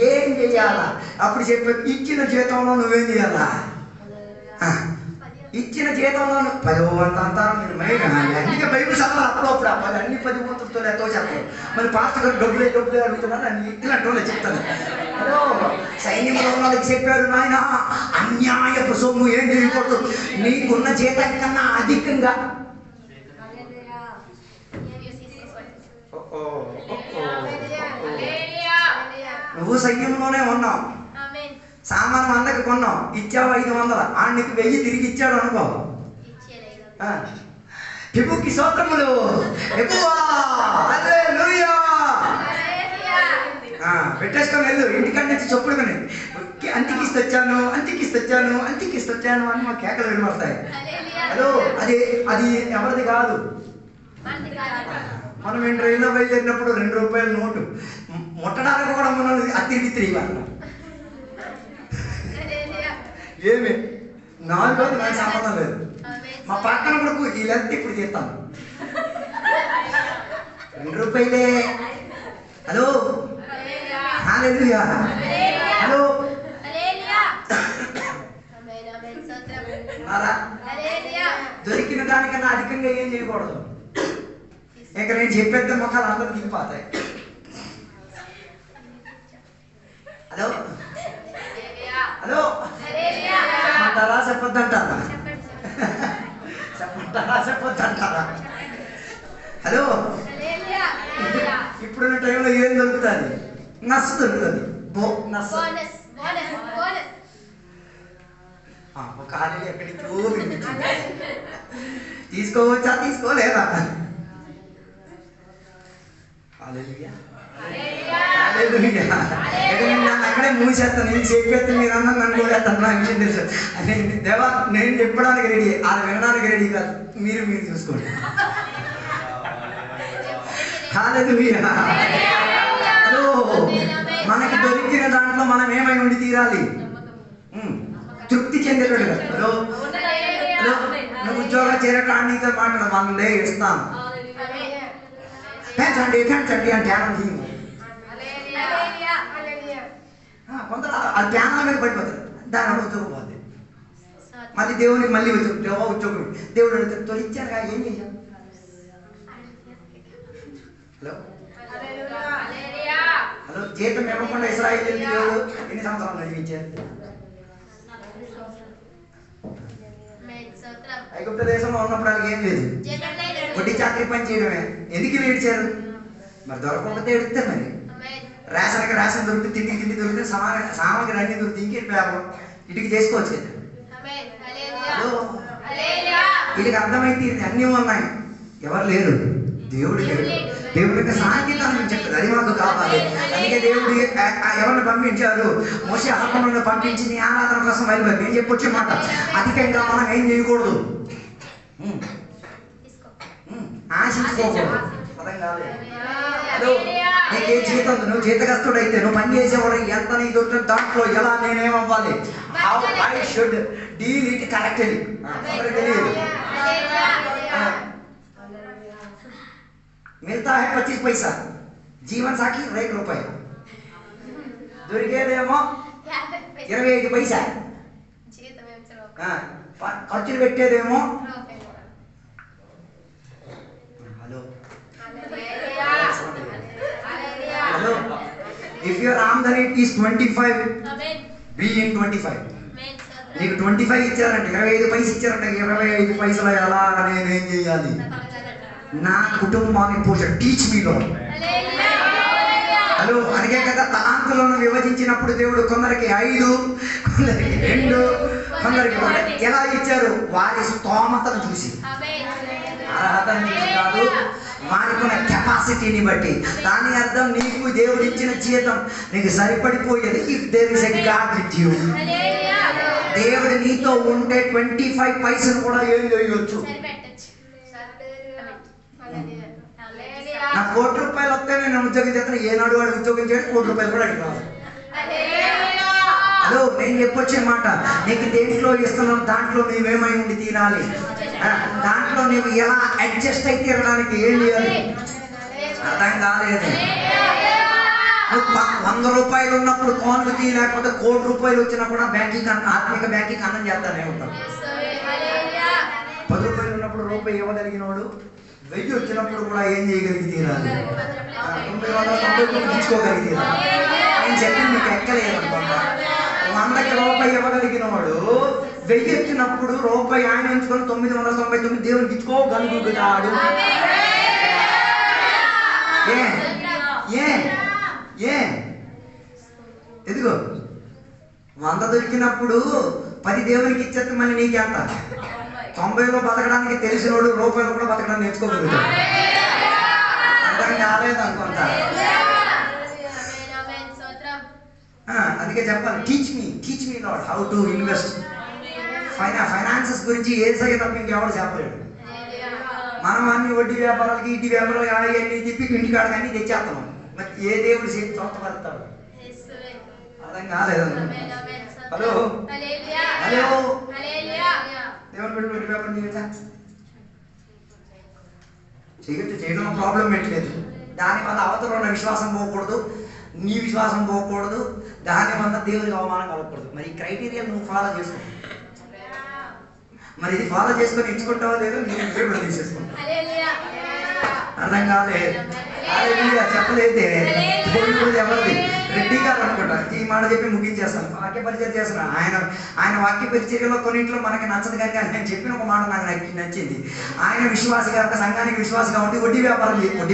Speaker 1: ఏం చెయ్యాలా? అప్పుడు చెప్పారు, ఇచ్చిన జీతంలో నువ్వేం చేయాలా? ఇచ్చిన జీతంలో 10వ వంతు అంటారు మీరు మైండ్. అందుకే బైబిల్ చదవాలి అప్పుడప్పుడు. అన్ని 10 వంతులతో ఎంతో చెప్పారు. మరి పాస్టర్ గారు డబ్బులే అడుగుతున్నారు, నన్ను ఇట్లాంటి వాళ్ళే చెప్తాను. హలో సైన్యంలో ఉన్న వాళ్ళకి చెప్పారు, నాయన అన్యాయపు సొమ్ము ఏం చేయకూడదు, నీకున్న జీతం కన్నా అధికంగా. నువ్వు సైన్యంలోనే ఉన్నావు, సామాను 100కి కొన్నావు, ఇచ్చావు 500, నీకు 1000 తిరిగి ఇచ్చాడు అనుకో. ప్రభుకి స్తోత్రములు. పెట్టేసుకొని వెళ్ళు, ఇంటికంటే నుంచి చెప్పుడుగానే అంతికిస్తొచ్చాను అని మా కేకలు వినబడతాయి. హలో అది ఎవరిది కాదు. మనం ట్రైన్లో బయలుదేరినప్పుడు 2 రూపాయల నోటు ముట్టడానికి కూడా మనం తిరిగి ఇవ్వాలి. ఏమి 4 రోజులు నాకు సంబంధం లేదు. మా పక్కన కొడుకు ఈ లెంత్ ఇప్పుడు తీస్తాను 2 రూపాయలే. హలో హల్లెలూయా. హలో దొరికిన దానికన్నా అధికంగా ఏం చేయకూడదు. ఇక నేను చెప్పేద్ద మొక్కలు అందరూ దిగిపోతాయి. హలో హలో చెప్పమంటారా చెప్పొద్దంటారా? చెప్పొద్దంటారా? హలో ఇప్పుడున్న టైంలో ఏం దొరుకుతుంది? నస్సు దొరుకుతుంది. ఒక ఆలు ఎక్కడికో తీసుకోవచ్చా తీసుకోలేదా? అక్కడే మూసేస్తాను, నేను చెప్పేస్తాను, మీరు అన్న నన్ను కూడా నాకు విషయం తెలుసు. దేవా నేను చెప్పడానికి రెడీ, అది వినడానికి రెడీ కాదు, మీరు చూసుకోండి. హల్లెలూయా. హలో మనకి దొరికిన దాంట్లో మనం ఏమై ఉండి తీరాలి? తృప్తి చెందేటట్టుగా. హలో హలో నువ్వు ఉద్యోగం చేరటాన్ని నీతో మాట్లాడ 100 ఇస్తాను, పెంచండి అంటే కొంత అది ధ్యానాల మీద పడిపోతారు, దాని ఉద్యోగం పోతుంది. మళ్ళీ దేవునికి మళ్ళీ ఉద్యోగం దేవుడు అడుగుతాడు, తొలిచ్చారుగా ఏం చేయాలి? హలో హలో జీతం ఇవ్వకుండా ఇశ్రాయేలు దేవుడు ఎన్ని సంవత్సరాలు నడిపించారు? ఐగుప్తు దేశంలో ఉన్నప్పుడు వాళ్ళకి ఏం లేదు, వడ్డీ చాకరీ పని చేయడమే. ఎందుకు ఏడ్చారు? మరి దొరకకపోతే ఏడుస్తారు. మరి రేషన్ దొరికితే తిండి దొరికితే సామాగ్రి అన్ని దొరికితే ఇంకేం పేపర్ ఇటుకి చేసుకోవచ్చు కదా. వీళ్ళకి అర్థమైతే అన్నీ ఉన్నాయి, ఎవరు లేరు, దేవుడు లేడు. దేవుడికి సాంకేతాన్ని చెప్తారు, అది మాకు కావాలి. అందుకే దేవుడు ఎవరిని పంపించారు? మోషే అహరోనును పంపించి నీ ఆరాధన కోసం బయలుదేరి. నేను చెప్పొచ్చే మాట, అధికంగా మనం ఏం చేయకూడదు, ఆశించుకోకూడదు. అర్థం కాలేదు. హలో నీకే జీతం, నువ్వు జీతగస్తుడు అయితే, నువ్వు పని చేసేవాడు ఎంత నీ దొరికిన దాంట్లో ఎలా నేనేమవ్వాలి, how I should deal it correctly. అందరికి తెలియదు. మిగతా 25 पैसा, జీవన్ సాకి 1 రూపాయి, దొరికేదేమో 25 पैसा, ఖర్చులు పెట్టేదేమో. హలో హలో, ఇఫ్ యువర్ ఆమ్దనీ ఈస్ 25, బీ ఇన్ 25. నీకు 25 ఇచ్చారంటే 25 పైసలు ఇచ్చారంటే 25 పైసలు ఎలా నేనేం చేయాలి? నా కుటుంబాన్ని పోషణ. Teach me lord. హలో, అందుకే కదా తలాంతులను విభజించినప్పుడు దేవుడు కొందరికి 5, కొందరికి 2, కొందరికి 1 ఎలా ఇచ్చారు? వారి స్తోమతను చూసి, అర్హతను చూసి కాదు, వారికున్న కెపాసిటీని బట్టి. దాని అర్థం నీకు దేవుడు ఇచ్చిన జీతం నీకు సరిపడిపోయేది. If there is a God with you, దేవుడు నీతో ఉంటే 25 పైసలు కూడా ఏం చేయొచ్చు. నా 1 కోటి రూపాయలు వస్తే నేను ఉద్యోగం చేస్తాను. ఏనాడు వాడు ఉద్యోగం చేయడం 1 కోటి రూపాయలు కూడా అడిగినాను. హలో, నేను చెప్పొచ్చే మాట, నీకు దేంట్లో ఇస్తున్నావు దాంట్లో నీవేమై ఉండి తీరాలి. దాంట్లో నువ్వు ఎలా అడ్జస్ట్ అయితే తిరగడానికి ఏం చేయాలి? అర్థం కాలేదు. 100 రూపాయలు ఉన్నప్పుడు కోన్లు తీ, లేకపోతే 1 కోటి రూపాయలు వచ్చినా కూడా బ్యాంకింగ్ ఆత్మిక బ్యాంకింగ్ అన్నం చేస్తానే ఉంటాం. 10 రూపాయలు ఉన్నప్పుడు రూపాయి ఇవ్వగలిగిన వాడు 1000 వచ్చినప్పుడు కూడా ఏం చేయగలిగి తీరాలి? 999 తీసుకోగలిగి తీరాలి. నేను చెప్పింది మీకు ఎక్కలేదు అనుకుంటా. 100కి రూపాయి ఇవ్వగలిగిన వాడు 1000 వచ్చినప్పుడు రూపాయి ఆయన ఎంచుకొని 999 దేవునికి ఇచ్చుకోగలుగుతాడు. ఎదుగో 100 దొరికినప్పుడు 10 దేవునికి ఇచ్చేస్తే మళ్ళీ నీకెంత? 90లో బతకడానికి తెలిసినోడు రూపాయలు కూడా బతకడానికి నేర్చుకోగలుగుతాడు. అర్థం కాలేదు అనుకుంటా. అందుకే చెప్పాలి, teach me lord how to invest. Finances గురించి ఏసయ్య తప్ప ఇంకెవరు చెప్పలేడు. మనం అన్ని వడ్డీ వ్యాపారాలకి ఇటు వ్యాపారాలు అవన్నీ తిప్పి ఇంటికాడ కానీ తెచ్చేస్తాం. మరి ఏ దేవుడు చేతి తోటపడతాడు? అర్థం కాలేదు. హలో హలో, దేవుని పెట్టి వడ్డీ వ్యాపారం చేయొచ్చా? చేయొచ్చు, చేయడం ప్రాబ్లం పెట్టలేదు. దానివల్ల అవతల ఉన్న విశ్వాసం పోకూడదు, నీ విశ్వాసం పోకూడదు, దానివల్ల దేవునికి అవమానం కలగకూడదు. మరి ఈ క్రైటీరియా నువ్వు ఫాలో చేసుకో. మరి ఇది ఫాలో చేసుకొని ఇచ్చుకుంటావో లేదో నేను దేవుడు తీసేసుకుంటా. అర్థం కాలేదు. చెప్పలేదే ఎవరిది? రెడ్డి గారు అనుకుంటా. ఈ మాట చెప్పి ముగించేస్తాను. వాక్య పరిచయం చేస్తున్నాను. ఆయన వాక్య పరిచర్యలో కొన్నింటిలో మనకి నచ్చదు, కానీ నేను చెప్పిన ఒక మాట నాకు నచ్చింది. ఆయన విశ్వాసిగా, ఒక సంఘానికి విశ్వాసగా ఉండి వడ్డీ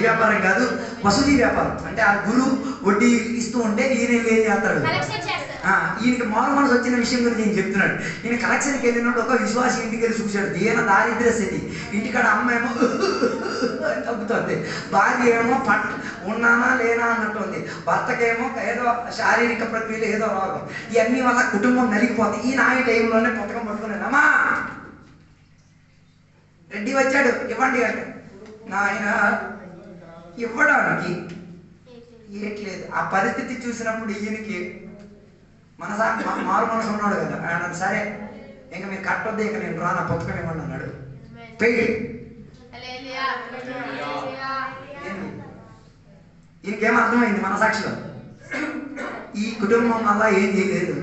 Speaker 1: వ్యాపారం కాదు, వసూదీ వ్యాపారం. అంటే ఆ గురువు వడ్డీ ఇస్తూ ఉంటే ఈయన ఏం చేస్తాడు? ఈయనకి మారు మనసు వచ్చిన విషయం గురించి నేను చెప్తున్నాడు. ఈయన కలెక్షన్కి వెళ్ళినప్పుడు ఒక విశ్వాసి ఇంటికి వెళ్ళి చూశాడు. దీన దారిద్ర్య స్థితి. ఇంటికాడ అమ్మ ఏమో తగ్గుతుంది, భార్య ఏమో ఉన్నానా లేనా అన్నట్టు ఉంది, భర్తకేమో ఏదో శారీరక ప్రక్రియలు ఏదో రోగం. ఇవన్నీ వల్ల కుటుంబం నలిగిపోతుంది. ఈయన ఆ టైంలోనే పుస్తకం పట్టుకున్నాడు. అమ్మా రెడ్డి వచ్చాడు, ఇవ్వండి అంటే ఆయన ఇవ్వడానికి ఏట్లేదు. ఆ పరిస్థితి చూసినప్పుడు ఈయనకి మారు మనసు ఉన్నాడు కదా. ఆయన సరే ఇంక మీరు కట్టొద్దు, ఇక నేను రానా పుస్తకం ఇవ్వండి అన్నాడు. పెయిడ్. ఈయనకేం అర్థమైంది మనసాక్షిలో? ఈ కుటుంబం వల్ల ఏం చేయలేదు,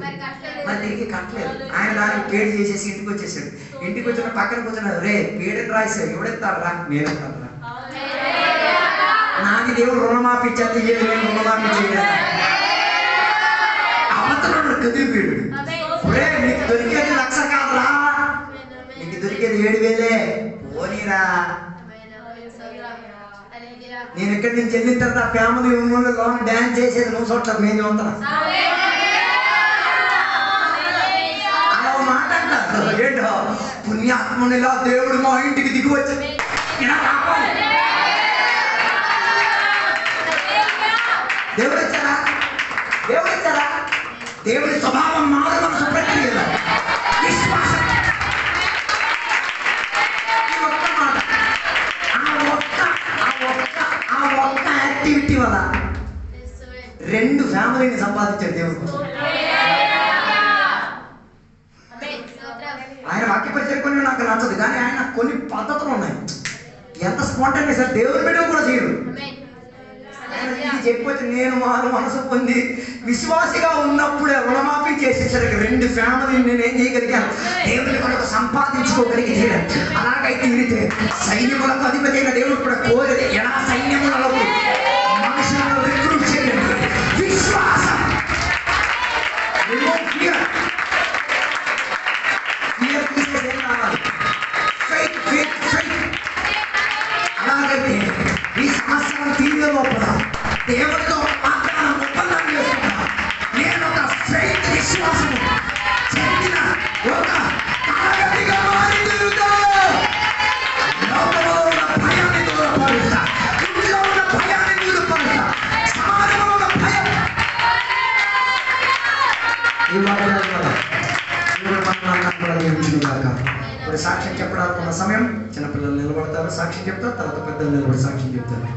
Speaker 1: మరి తిరిగి కట్టలేదు. ఆయన దానికి పేడు చేసేసి ఇంటికి వచ్చేసాడు. ఇంటికి వచ్చిన పక్కన కూర్చున్నాడు. రే పేడని రాశాడు, ఎవడెత్తాడు రా? నేను ఎత్తాను రా. నాది దేవుడు రుణమాఫీ ఇచ్చేది, నేను రుణమాఫీ చేయలేదు. అవతలను కదిలిపోయాడు. నీకు దొరికేది 1,00,000 కాదురా, నీకు దొరికేది 7,000. పోనీరా. నేను ఇక్కడి నుంచి వెళ్ళిన తర్వాత ఫ్యామిలీ లోన్ డ్యాన్స్ చేసేది నువ్వు చోట్ల నేను చూస్తాను. అలా మాట అంటారు. ఏంటో పుణ్యాత్మునిలా దేవుడు మా ఇంటికి దిగి వచ్చి దేవుడు వచ్చారా? దేవుడు వచ్చారా? దేవుడి స్వభావం మారు మనసు ప్రక్రియలో విశ్వాసం. ఆ ఒక్క యాక్టివిటీ వల్ల 2 ఫ్యామిలీని సంపాదించాడు దేవుడు. ఉన్నాయి. ఎంత స్పాంటేనియస్ సార్, దేవుని బిడ్డలు కూడా చేయరు. ఇది చెప్పొచ్చు, నేను వారు మనసు పొంది విశ్వాసిగా ఉన్నప్పుడే రుణమాఫీ చేసేసరికి 2 ఫ్యామిలీని నేను ఏం చేయగలిగాను, దేవుని కొరకు సంపాదించుకోగలిగాను. అలాగైతే తీరితే సైన్యములకు అధిపతి అయిన దేవుడు కూడా కోరేది ఎలా సైన్యములలో మనుషులను రిక్రూట్ చేయండి. విశ్వాసం, అలాగైతే ఈ సంవత్సరం తీరే లోపల దేవుడితో మాత్రం ఒప్పందం చేసుకుంటా. నేను ఒక ఫెయిత్ విశ్వాసం చెందిన ఒక తరగతిగా మారి తిరుగుతాను. లోకంలో ఉన్న భయాన్ని దూరపరుస్తా, ఇంట్లో ఉన్న భయాన్ని దూరపరుస్తా, సమాజంలో ఉన్న భయం. ఈ వాక్యాల ద్వారా దేవుడు మనల్ని కూడా దీవించుగాక. ఇప్పుడు సాక్ష్యం చెప్పడానికి ఉన్న సమయం. చిన్నపిల్లలు నిలబడతారు, సాక్ష్యం చెప్తారు. తర్వాత పెద్దలు నిలబడి సాక్ష్యం చెప్తారు.